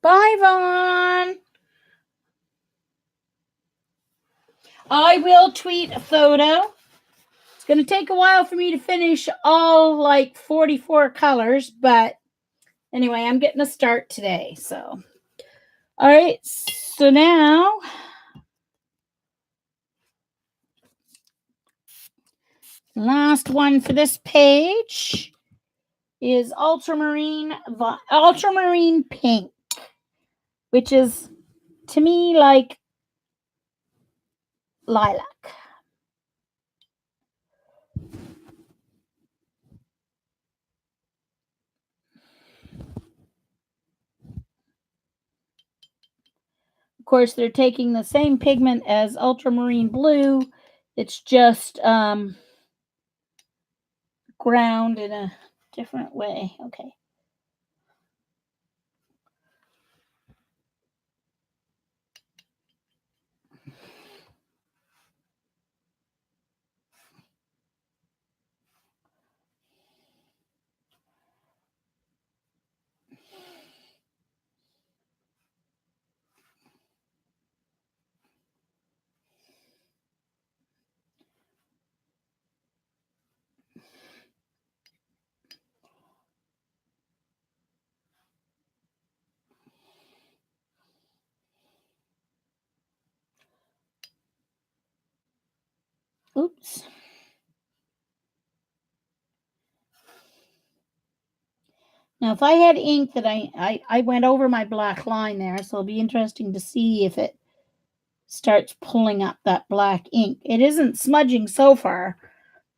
bye, Vaughn. I will tweet a photo. It's going to take a while for me to finish all like 44 colors, but anyway, I'm getting a start today. So, all right. So now, last one for this page is Ultramarine Pink, which is to me like lilac. Of course, they're taking the same pigment as Ultramarine Blue. It's just ground in a different way. Okay. Oops. Now, if I had ink that I went over my black line there, so it'll be interesting to see if it starts pulling up that black ink. It isn't smudging so far,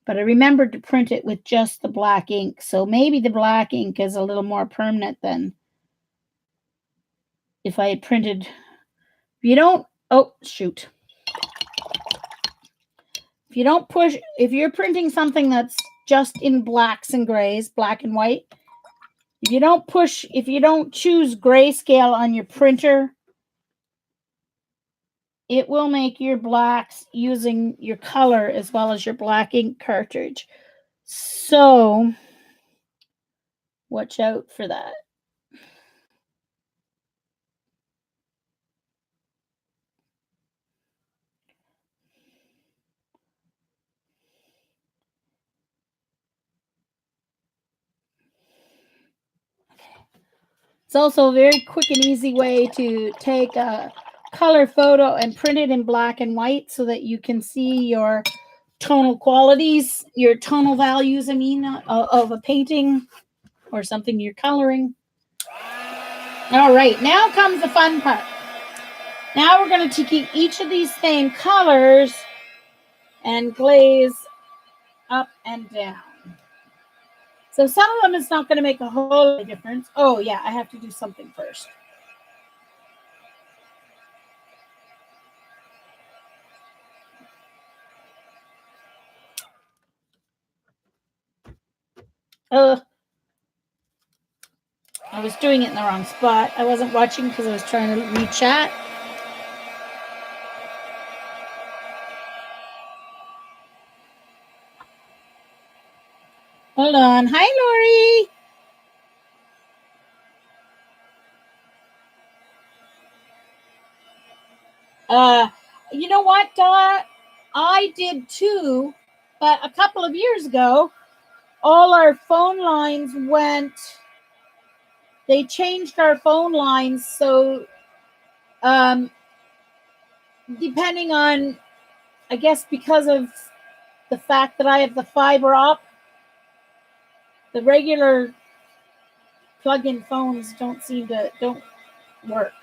but I remembered to print it with just the black ink. So maybe the black ink is a little more permanent than if I had printed. If you don't, oh, shoot. If you don't push, if you're printing something that's just in blacks and grays, black and white, if you don't choose grayscale on your printer, it will make your blacks using your color as well as your black ink cartridge. So watch out for that. It's also a very quick and easy way to take a color photo and print it in black and white so that you can see your tonal qualities, your tonal values, of a painting or something you're coloring. All right, now comes the fun part. Now we're going to take each of these same colors and glaze up and down. So some of them it's not going to make a whole lot of difference. Oh yeah, I have to do something first. I was doing it in the wrong spot. I wasn't watching because I was trying to read chat. Hold on. Hi, Lori. You know what, I did too, but a couple of years ago, all our phone lines they changed our phone lines. So, depending on, I guess because of the fact that I have the fiber op, the regular plug-in phones don't work.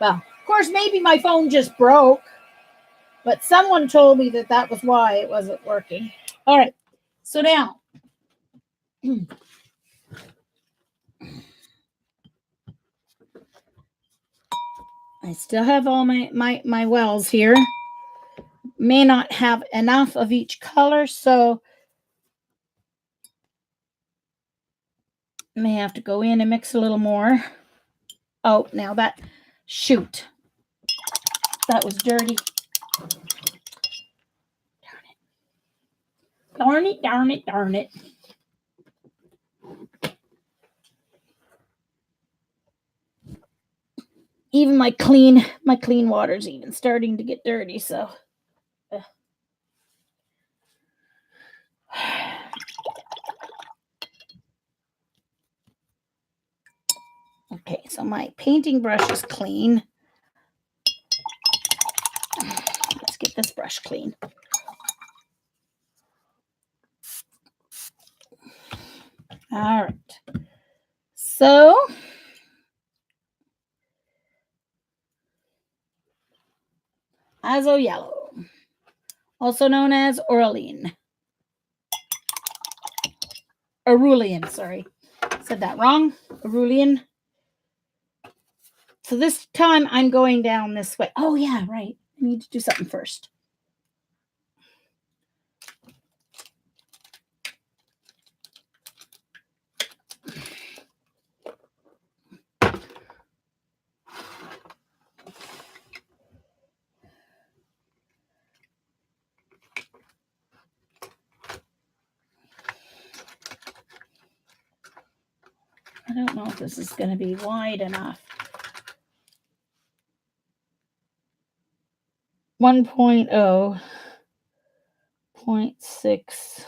Well, of course, maybe my phone just broke, but someone told me that was why it wasn't working. All right, so now I still have all my wells here. May not have enough of each color, so may have to go in and mix a little more. Oh, now that was dirty. Darn it. Even my clean water's even starting to get dirty, so okay, so my painting brush is clean. Let's get this brush clean. All right. So Azo Yellow, also known as Aureline. Sorry. Said that wrong. Arulian. So this time I'm going down this way. Oh, yeah, right. I need to do something first. I don't know if this is going to be wide enough. 1.0, 0.6,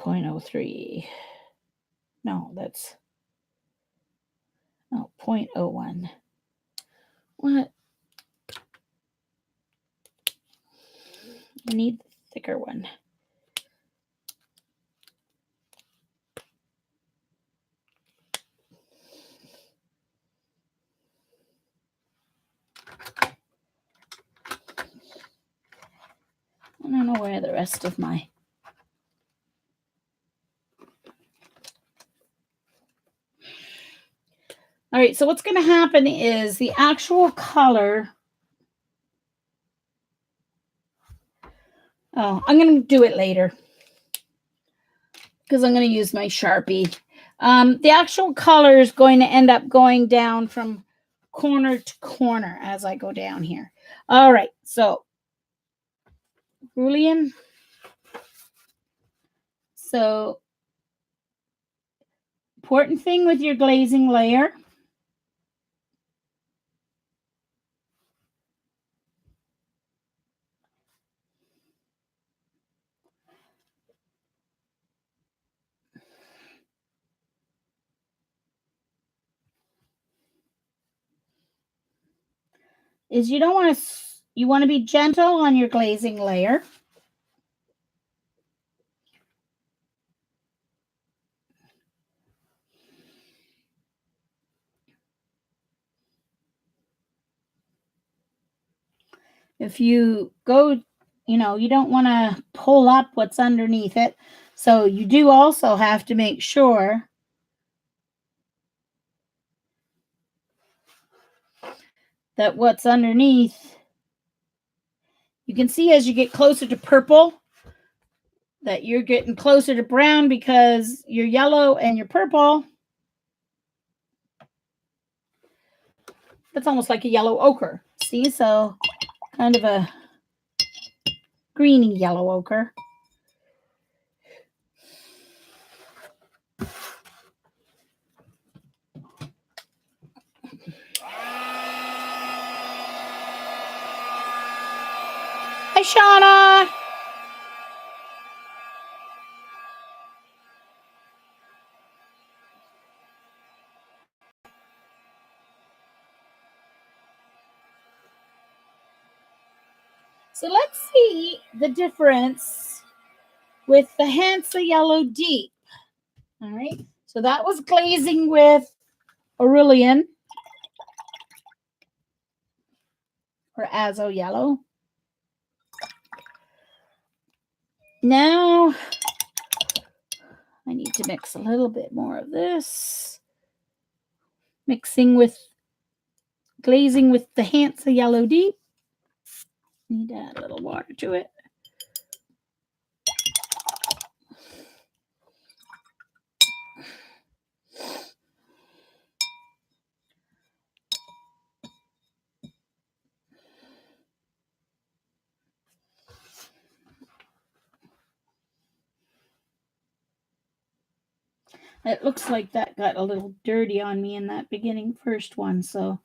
0.03. No, that's 0.01. What? I need the thicker one. I don't know where the rest of my... All right, so what's going to happen is the actual color... Oh, I'm going to do it later because I'm going to use my Sharpie. The actual color is going to end up going down from corner to corner as I go down here. All right, so Julian. So important thing with your glazing layer. is you don't want to, you want to be gentle on your glazing layer. If you go, you know, you don't want to pull up what's underneath it. So you do also have to make sure that what's underneath, you can see as you get closer to purple that you're getting closer to brown because your yellow and your purple, that's almost like a yellow ochre. See, so kind of a greeny yellow ochre. Hi, Shauna. So let's see the difference with the Hansa Yellow Deep. All right. So that was glazing with Aurelian or Azo Yellow. Now I need to mix a little bit more of this. Mixing with glazing with the Hansa Yellow Deep. Need to add a little water to it. It looks like that got a little dirty on me in that beginning first one, so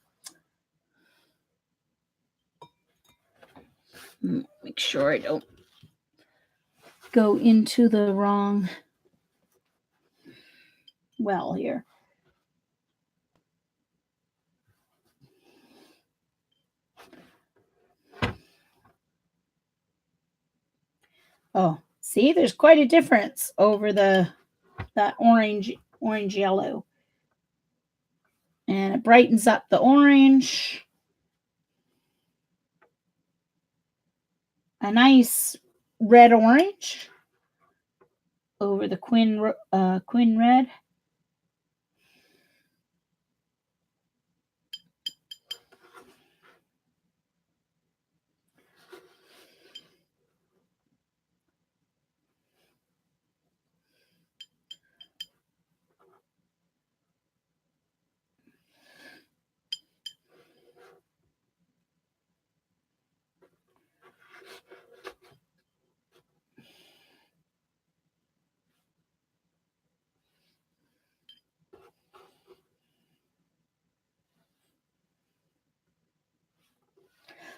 make sure I don't go into the wrong well here. Oh, see, there's quite a difference over that orange yellow. And it brightens up the orange. A nice red orange over the Quin Red.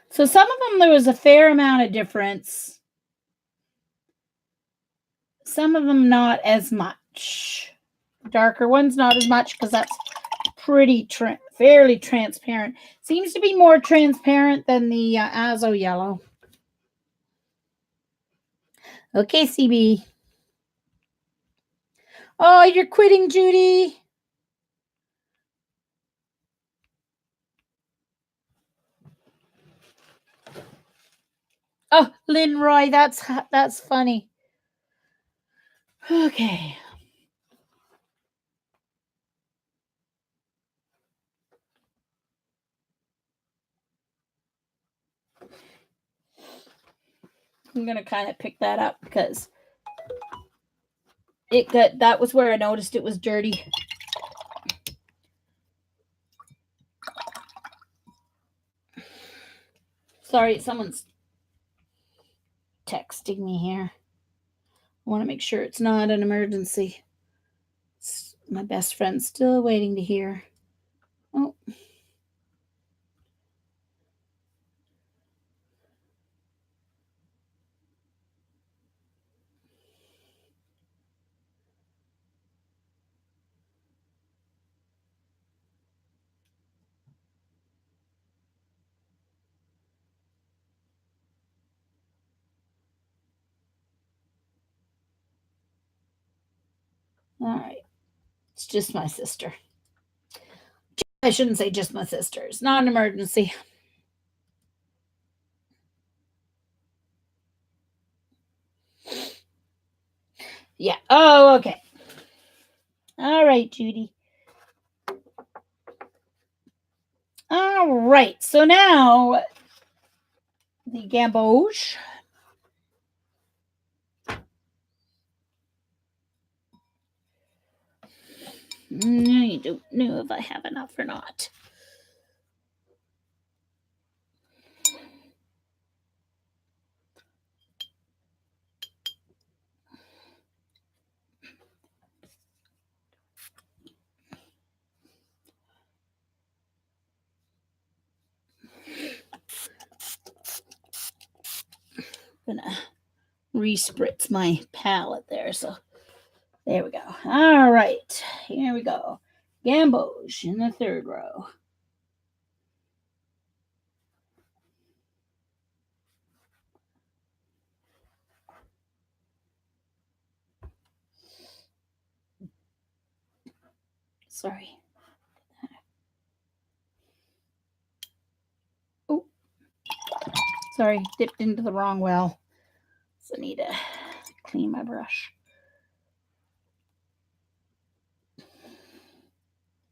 So some of them, there was a fair amount of difference. Some of them not as much. Darker ones not as much because that's pretty fairly transparent. Seems to be more transparent than the Azo Yellow. Okay, CB. Oh, you're quitting, Judy. Oh, Lynn Roy, that's funny. Okay. I'm gonna kind of pick that up because that was where I noticed it was dirty. Sorry, someone's texting me here. I want to make sure it's not an emergency. It's my best friend still waiting to hear. Oh. All right. It's just my sister. I shouldn't say just my sister. It's not an emergency. Yeah. Oh, okay. All right, Judy. All right. So now the gamboge. I don't know if I have enough or not. I'm gonna respritz my palette there. So there we go. All right. Here we go. Gamboge in the third row. Sorry. Oh, sorry. Dipped into the wrong well. So I need to clean my brush.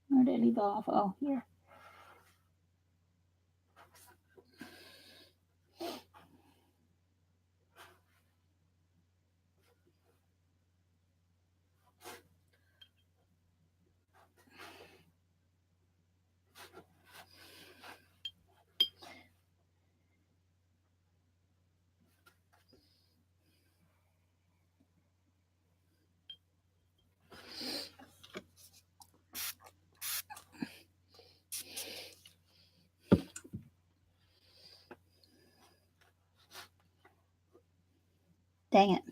Where did I leave off? Oh, here. Dang it.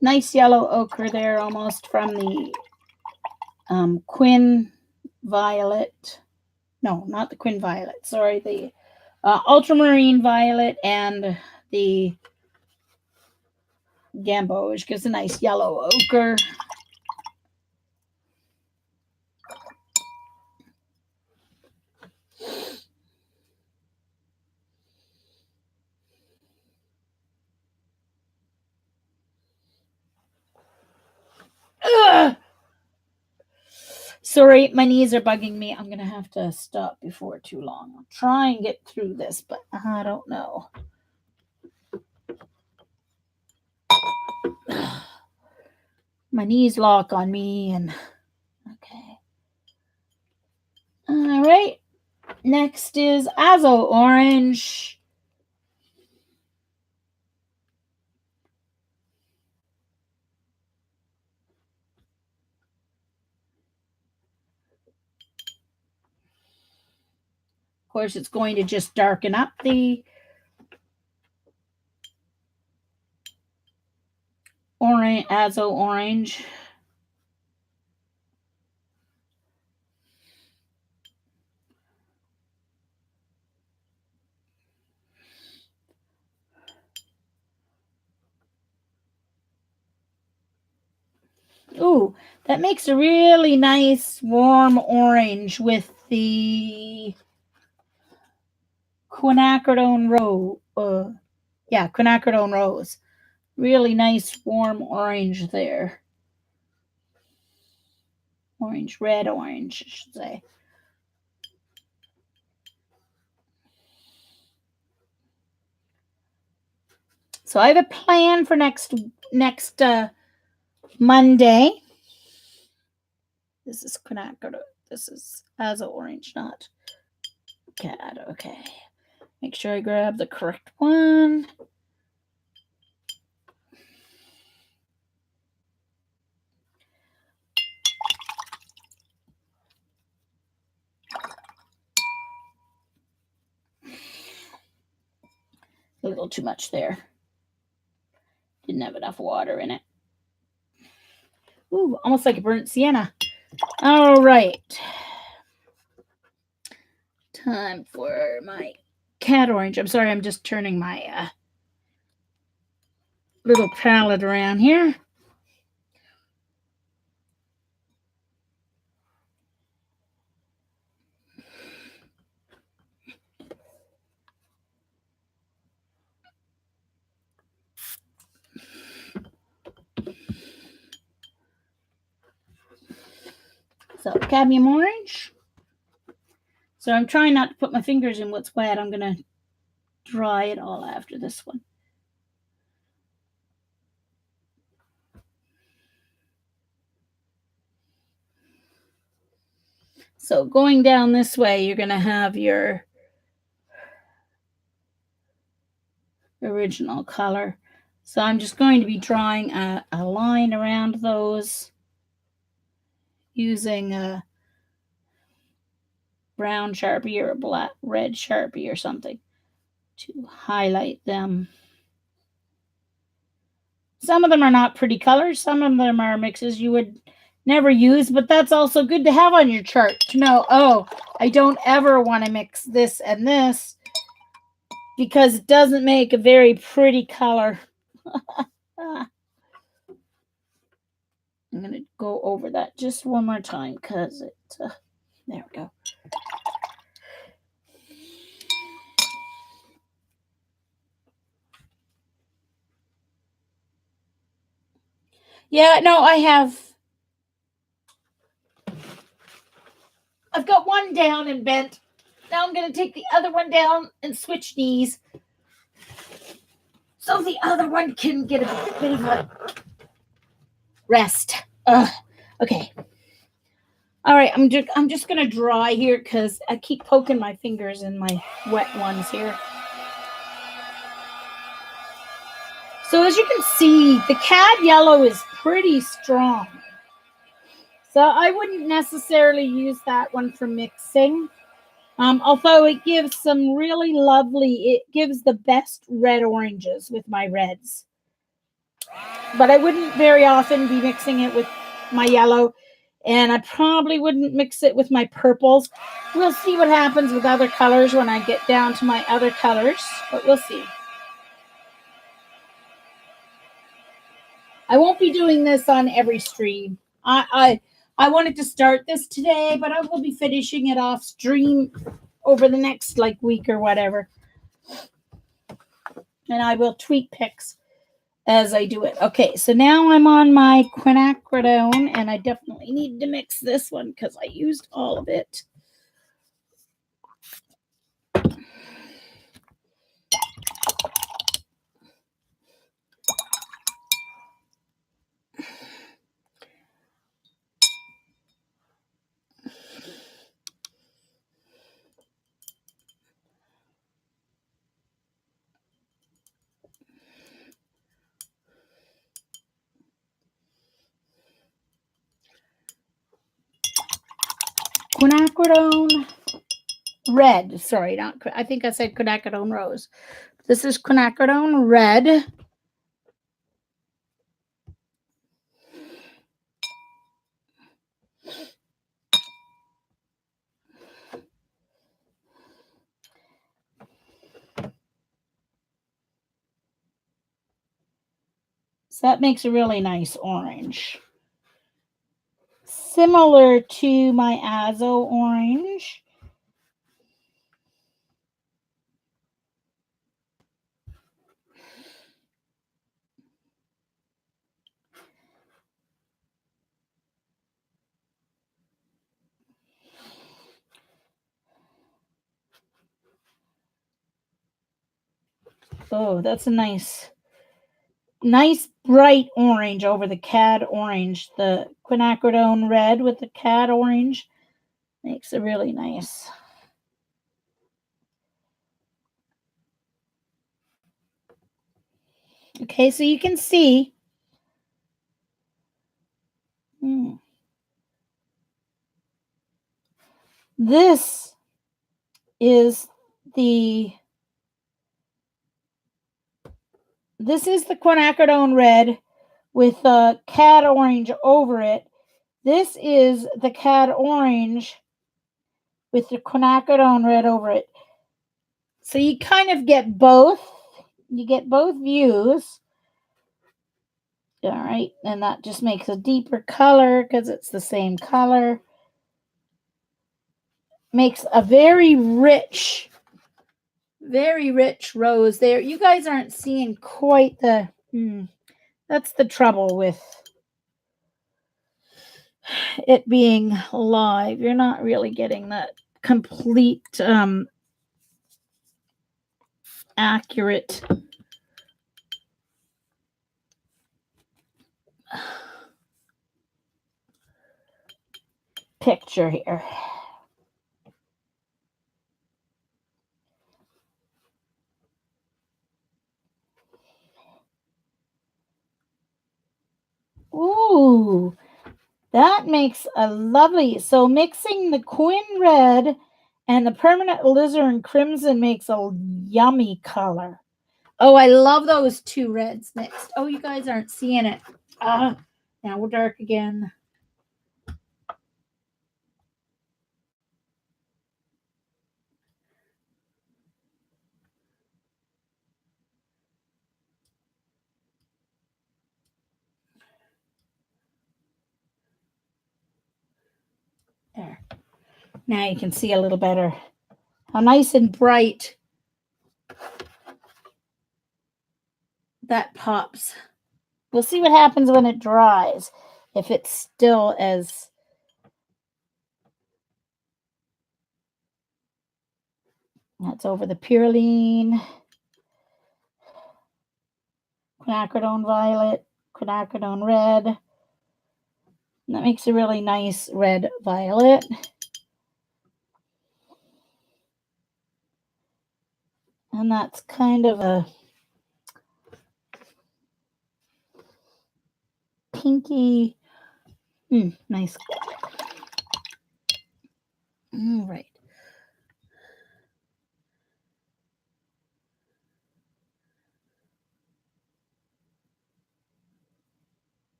Nice yellow ochre there, almost from the Quin Violet. No, not the Quin Violet. Sorry, the Ultramarine Violet and the gamboge gives a nice yellow ochre. Ugh! Sorry, my knees are bugging me. I'm going to have to stop before too long. I'll try and get through this, but I don't know. My knees lock on me and okay. All right. Next is Azo Orange. Of course, it's going to just darken up the orange, Azo Orange. Ooh, that makes a really nice warm orange with the Quinacridone Rose. Yeah, Quinacridone Rose. Really nice warm orange there. Orange, red orange, I should say. So I have a plan for next Monday. This is Quinacridone. This is Azo Orange, not Cad. Okay. Make sure I grab the correct one. A little too much there. Didn't have enough water in it. Ooh, almost like a burnt sienna. All right. Time for my Cad Orange. I'm sorry, I'm just turning my little palette around here. So cadmium orange. So I'm trying not to put my fingers in what's wet. I'm going to dry it all after this one. So going down this way, you're going to have your original color. So I'm just going to be drawing a line around those using a brown Sharpie or a red Sharpie or something to highlight them. Some of them are not pretty colors. Some of them are mixes you would never use, but that's also good to have on your chart to know, oh, I don't ever want to mix this and this because it doesn't make a very pretty color. I'm going to go over that just one more time because it, there we go. Yeah, no, I've got one down and bent. Now I'm going to take the other one down and switch knees so the other one can get a bit of a rest. Okay. All right, I'm just going to dry here because I keep poking my fingers in my wet ones here. So as you can see, the Cad yellow is pretty strong. So I wouldn't necessarily use that one for mixing. Although it gives some really lovely, it gives the best red oranges with my reds. But I wouldn't very often be mixing it with my yellow. And I probably wouldn't mix it with my purples. We'll see what happens with other colors when I get down to my other colors. But we'll see. I won't be doing this on every stream. I wanted to start this today, but I will be finishing it off stream over the next week or whatever. And I will tweak pics as I do it. Okay, so now I'm on my quinacridone, and I definitely need to mix this one because I used all of it. Quinacridone Red. Sorry, I think I said Quinacridone Rose. This is Quinacridone Red. So that makes a really nice orange. Similar to my Azo orange. Oh, that's a nice bright orange over the Cad Orange. The Quinacridone Red with the Cad Orange makes it really nice. Okay, so you can see. This is the Quinacridone Red with the Cad Orange over it. This is the Cad Orange with the Quinacridone Red over it. So you kind of get both. You get both views. All right, and that just makes a deeper color because it's the same color. Makes a very rich rose there. You guys aren't seeing quite the... that's the trouble with it being live. You're not really getting that complete accurate picture here. Ooh, that makes a lovely... So mixing the Quin Red and the permanent Alizarin Crimson makes a yummy color. Oh, I love those two reds mixed. Oh, you guys aren't seeing it. Now we're dark again. There. Now you can see a little better how nice and bright that pops. We'll see what happens when it dries. If it's still as... That's over the Pyrene, Quinacridone Violet, Quinacridone Red. And that makes a really nice red violet. And that's kind of a pinky, nice. All right.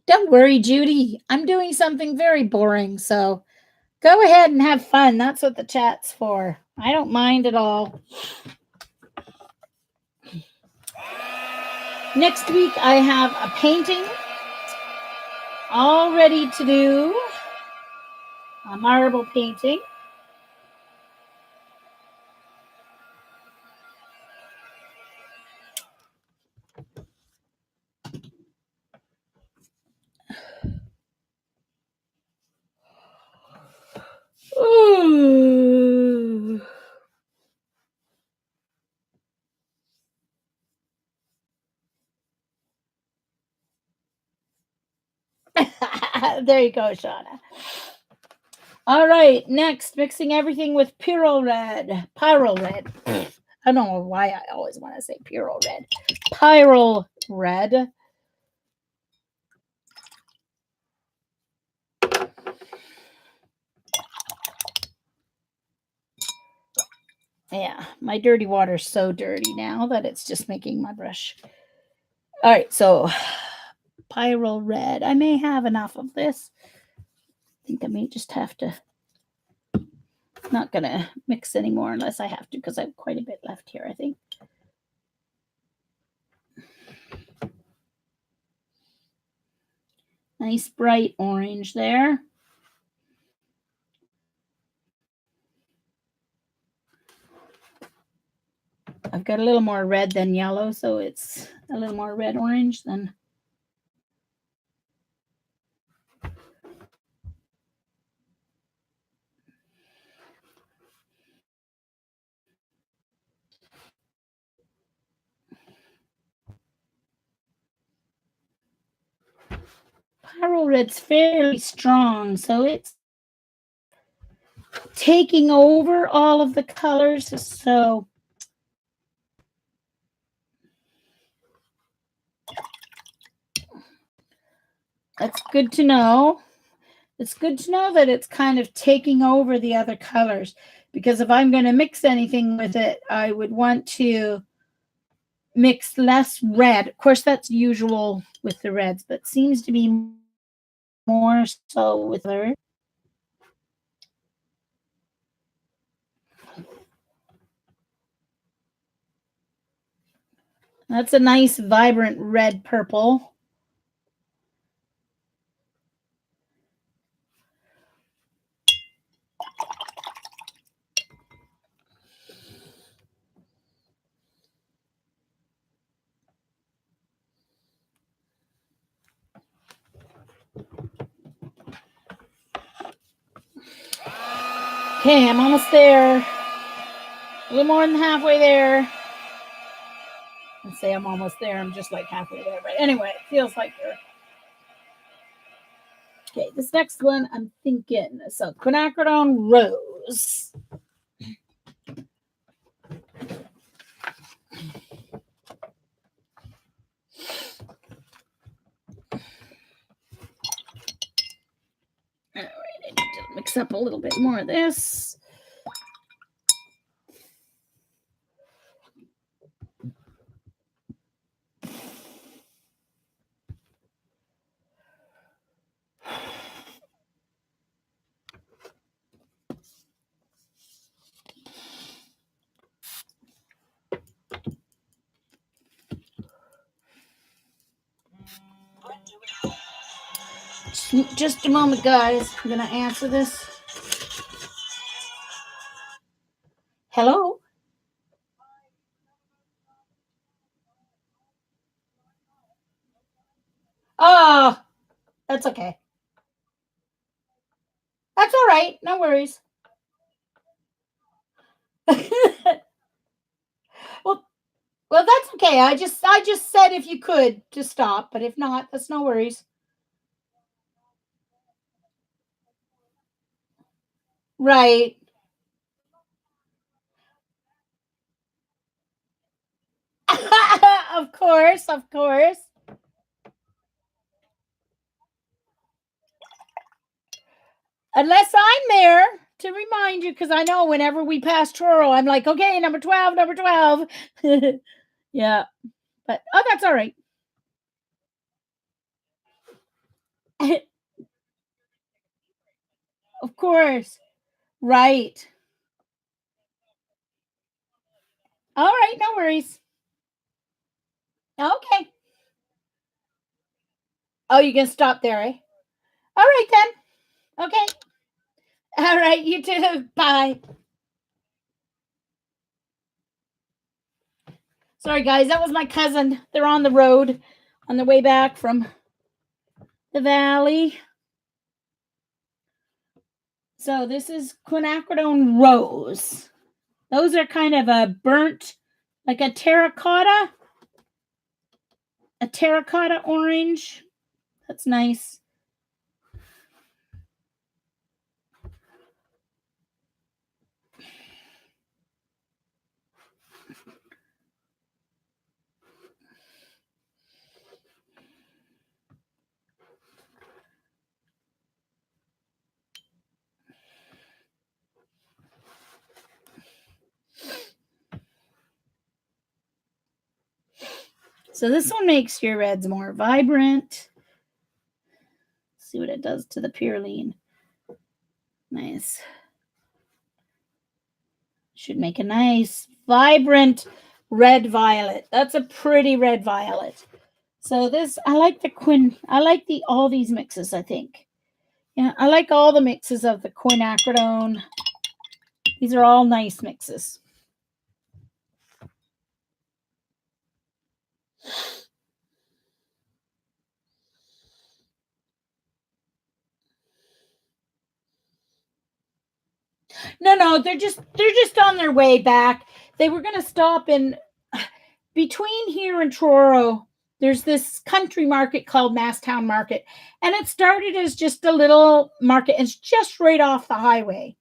Don't worry, Judy. I'm doing something very boring, so go ahead and have fun. That's what the chat's for. I don't mind at all. Next week, I have a painting all ready to do, a marble painting. Ooh. There you go, Shauna. All right, next, mixing everything with Pyrene Red. Pyrene Red. I don't know why I always want to say Pyrene Red. Pyrene Red. Yeah, my dirty water's so dirty now that it's just making my brush. All right, so Pyrene Red. I may have enough of this. I think I may just have to... Not going to mix anymore unless I have to, because I have quite a bit left here, I think. Nice bright orange there. I've got a little more red than yellow, so it's a little more red-orange than... Pyrene Red's fairly strong, so it's taking over all of the colors, so... That's good to know. It's good to know that it's kind of taking over the other colors, because if I'm going to mix anything with it, I would want to mix less red. Of course, that's usual with the reds, but seems to be more so with her. That's a nice, vibrant red purple. Okay, I'm almost there. A little more than halfway there. Let's say I'm almost there. I'm just like halfway there. But anyway, it feels like you're. Okay, this next one I'm thinking. So Quinacridone Rose. All right, I need to mix up a little bit more of this. Just a moment, guys. I'm going to answer this. Hello? Oh, that's okay. That's all right. No worries. Well, that's okay. I just said if you could just stop, but if not, that's no worries. Right. Of course, of course. Unless I'm there to remind you, because I know whenever we pass Truro, I'm like, okay, number 12, number 12. Yeah. But, oh, that's all right. Of course. Right. All right, no worries. Okay. Oh, you can stop there, eh? All right, then. Okay. All right, you too. Bye. Sorry, guys. That was my cousin. They're on the road on the way back from the valley. So this is Quinacridone Rose. Those are kind of a burnt, like a terracotta orange. That's nice. So this one makes your reds more vibrant. Let's see what it does to the Pyrene. Nice. Should make a nice, vibrant red violet. That's a pretty red violet. So this, I like all these mixes, I think. Yeah, I like all the mixes of the Quinacridone. These are all nice mixes. No, they're just on their way back. They were going to stop in between here and Truro. There's this country market called Masstown Market, and it started as just a little market. It's just right off the highway,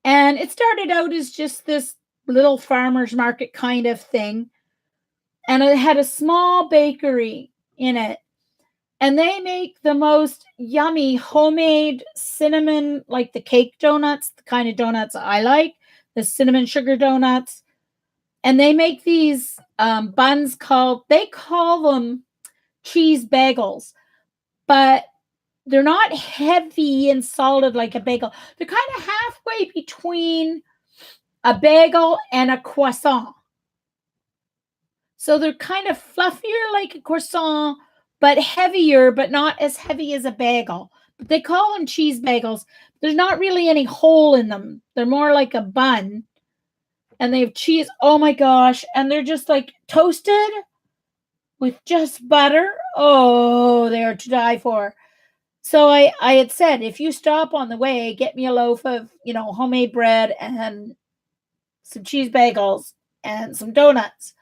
and it started out as just this little farmer's market kind of thing, and it had a small bakery in it. And they make the most yummy homemade cinnamon, like the cake donuts, the kind of donuts I like, the cinnamon sugar donuts. And they make these buns they call them cheese bagels, but they're not heavy and solid like a bagel. They're kind of halfway between a bagel and a croissant. So they're kind of fluffier like a croissant, but heavier, but not as heavy as a bagel. But they call them cheese bagels. There's not really any hole in them. They're more like a bun. And they have cheese. Oh my gosh. And they're just like toasted with just butter. Oh, they are to die for. So I had said, if you stop on the way, get me a loaf of, homemade bread and some cheese bagels and some donuts.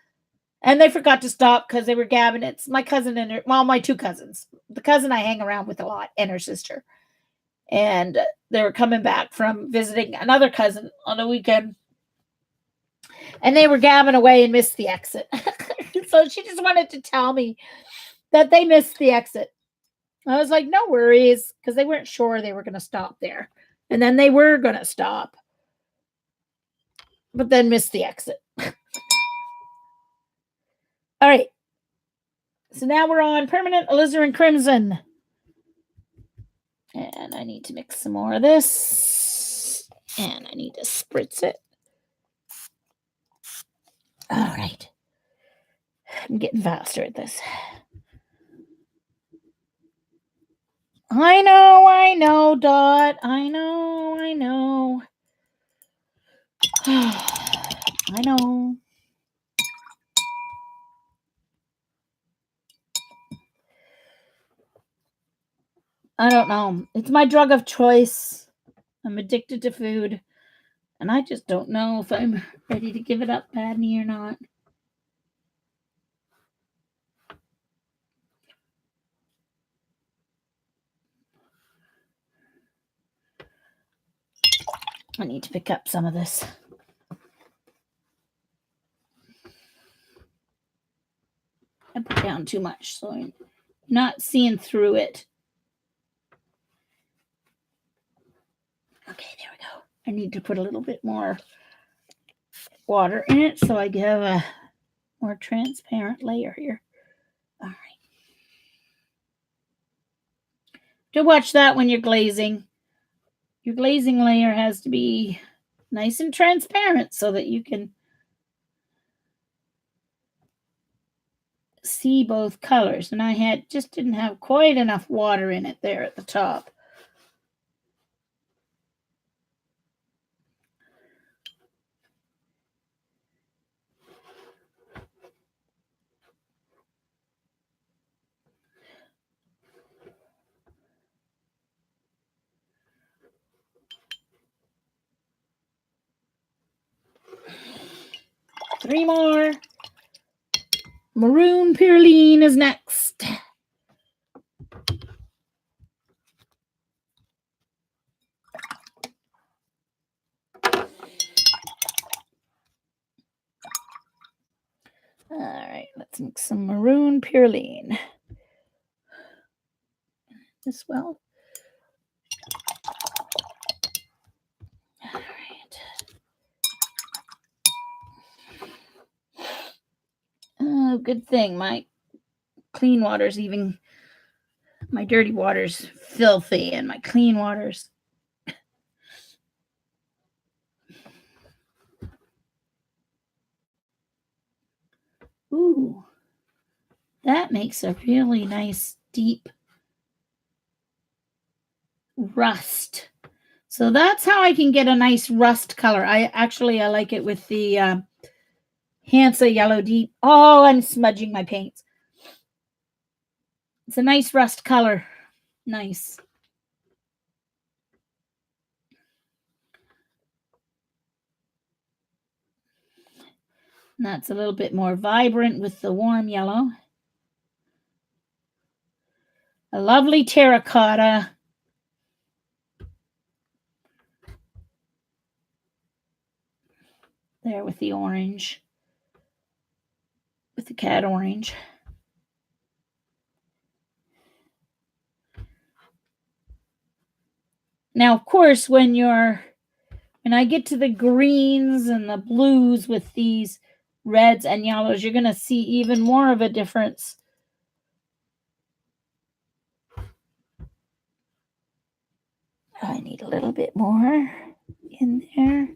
And they forgot to stop because they were gabbing. It's my cousin and my two cousins. The cousin I hang around with a lot and her sister. And they were coming back from visiting another cousin on the weekend. And they were gabbing away and missed the exit. So she just wanted to tell me that they missed the exit. I was like, no worries, because they weren't sure they were going to stop there. And then they were going to stop, but then missed the exit. All right. So now we're on Permanent Alizarin Crimson. And I need to mix some more of this. And I need to spritz it. All right. I'm getting faster at this. I know, Dot. I know. I know. I don't know. It's my drug of choice. I'm addicted to food. And I just don't know if I'm ready to give it up, Padney, or not. I need to pick up some of this. I put down too much, so I'm not seeing through it. Okay, there we go. I need to put a little bit more water in it so I have a more transparent layer here. All right. Don't watch that when you're glazing. Your glazing layer has to be nice and transparent so that you can see both colors. And I just didn't have quite enough water in it there at the top. Three more. Maroon Pearline is next. All right, let's mix some Maroon Pearline. This well. All right. Oh, good thing my clean water's even, my dirty water's filthy and my clean water's. Ooh, that makes a really nice deep rust. So that's how I can get a nice rust color. I like it with the Hansa Yellow Deep. Oh, I'm smudging my paints. It's a nice rust color. Nice. And that's a little bit more vibrant with the warm yellow. A lovely terracotta. There with the orange. With the Cad Orange. Now, of course, when I get to the greens and the blues with these reds and yellows, you're going to see even more of a difference. I need a little bit more in there.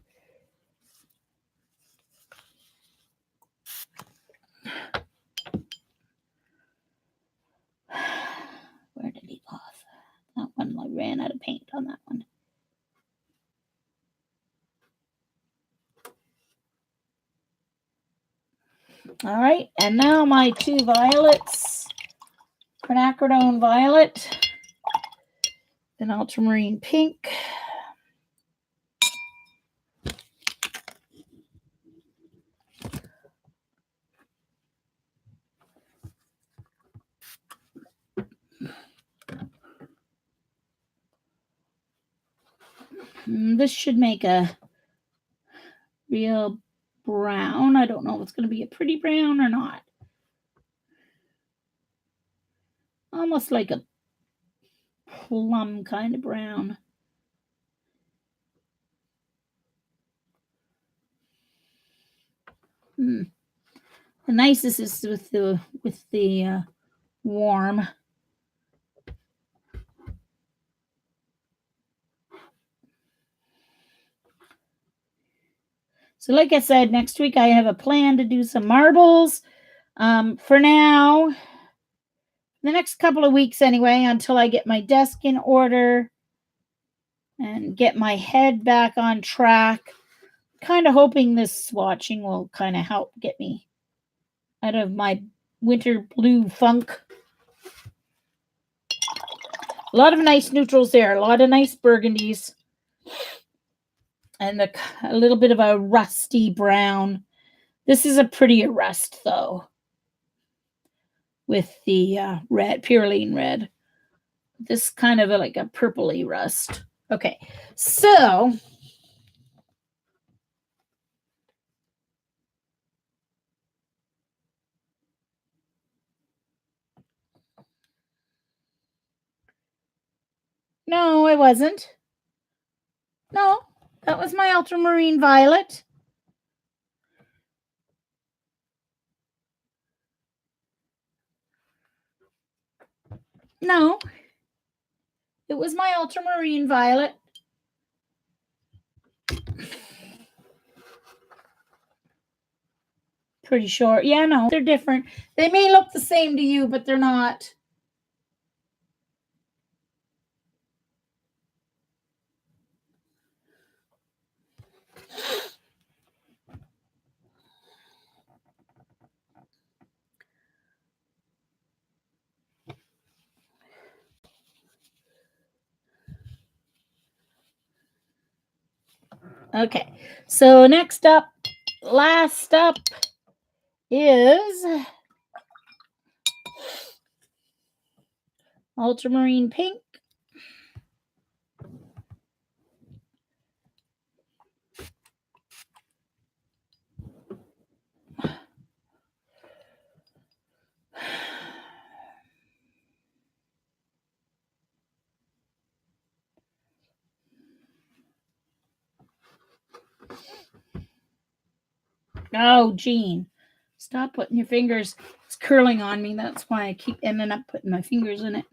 one. I ran out of paint on that one. All right, and now my two violets, Quinacridone Violet and Ultramarine Pink. This should make a real brown. I don't know if it's going to be a pretty brown or not. Almost like a plum kind of brown. The nicest is with the warm. So like I said, next week I have a plan to do some marbles. For now, the next couple of weeks anyway, until I get my desk in order and get my head back on track. Kind of hoping this swatching will kind of help get me out of my winter blue funk. A lot of nice neutrals there, a lot of nice burgundies, and a little bit of a rusty brown. This is a prettier rust, though, with the red, Pyrene Red. This kind of like a purpley rust. Okay, so no, it wasn't. No, that was my Ultramarine Violet. No, it was my Ultramarine Violet. Pretty sure. Yeah, no, they're different. They may look the same to you, but they're not. Okay, so next up, last up is Ultramarine Pink. Oh, Jean, stop putting your fingers. It's curling on me. That's why I keep ending up putting my fingers in it.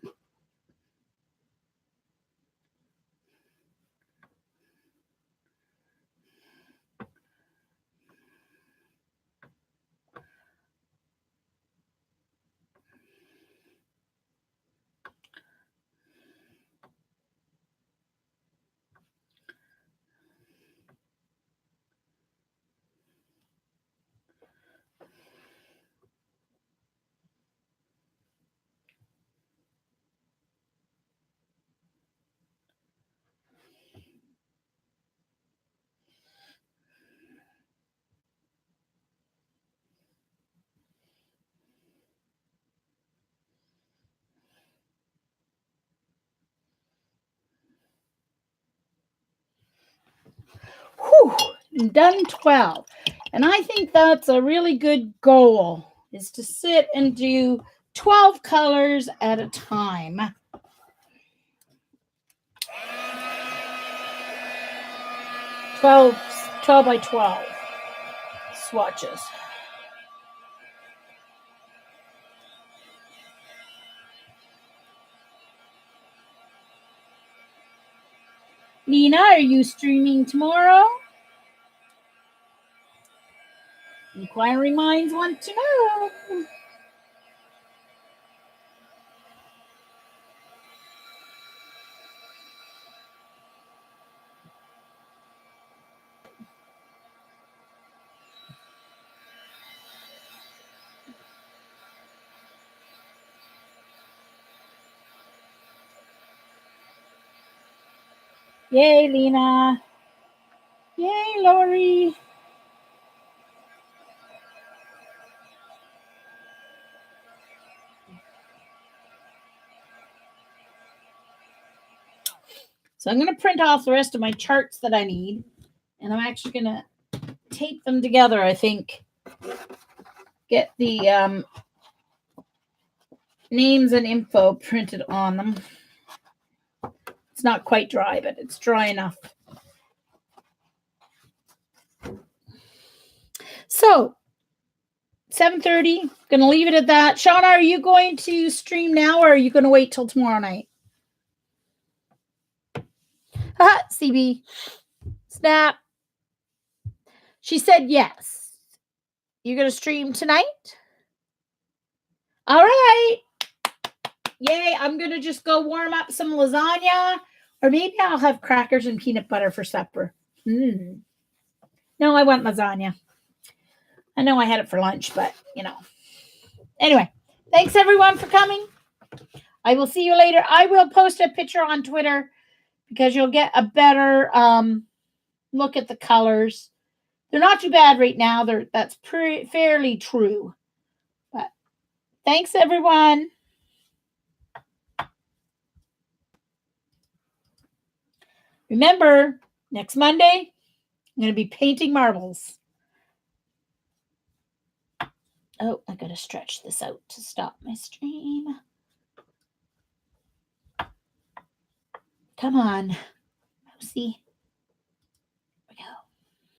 Whew, done 12. And I think that's a really good goal, is to sit and do 12 colors at a time. 12 by 12 swatches. Nina, are you streaming tomorrow? Inquiring minds want to know. Yay, Lena. Yay, Lori. So I'm going to print off the rest of my charts that I need. And I'm actually going to tape them together, I think. Get the names and info printed on them. It's not quite dry, but it's dry enough. So, 7:30, going to leave it at that. Shauna, are you going to stream now or are you going to wait till tomorrow night? CB. Snap. She said yes. You're going to stream tonight? All right. Yay, I'm going to just go warm up some lasagna, or maybe I'll have crackers and peanut butter for supper. No, I want lasagna. I know I had it for lunch, but, you know. Anyway, thanks everyone for coming. I will see you later. I will post a picture on Twitter because you'll get a better look at the colors. They're not too bad right now. That's fairly true. But thanks, everyone. Remember, next Monday, I'm going to be painting marbles. Oh, I got to stretch this out to stop my stream. Come on, Mousy.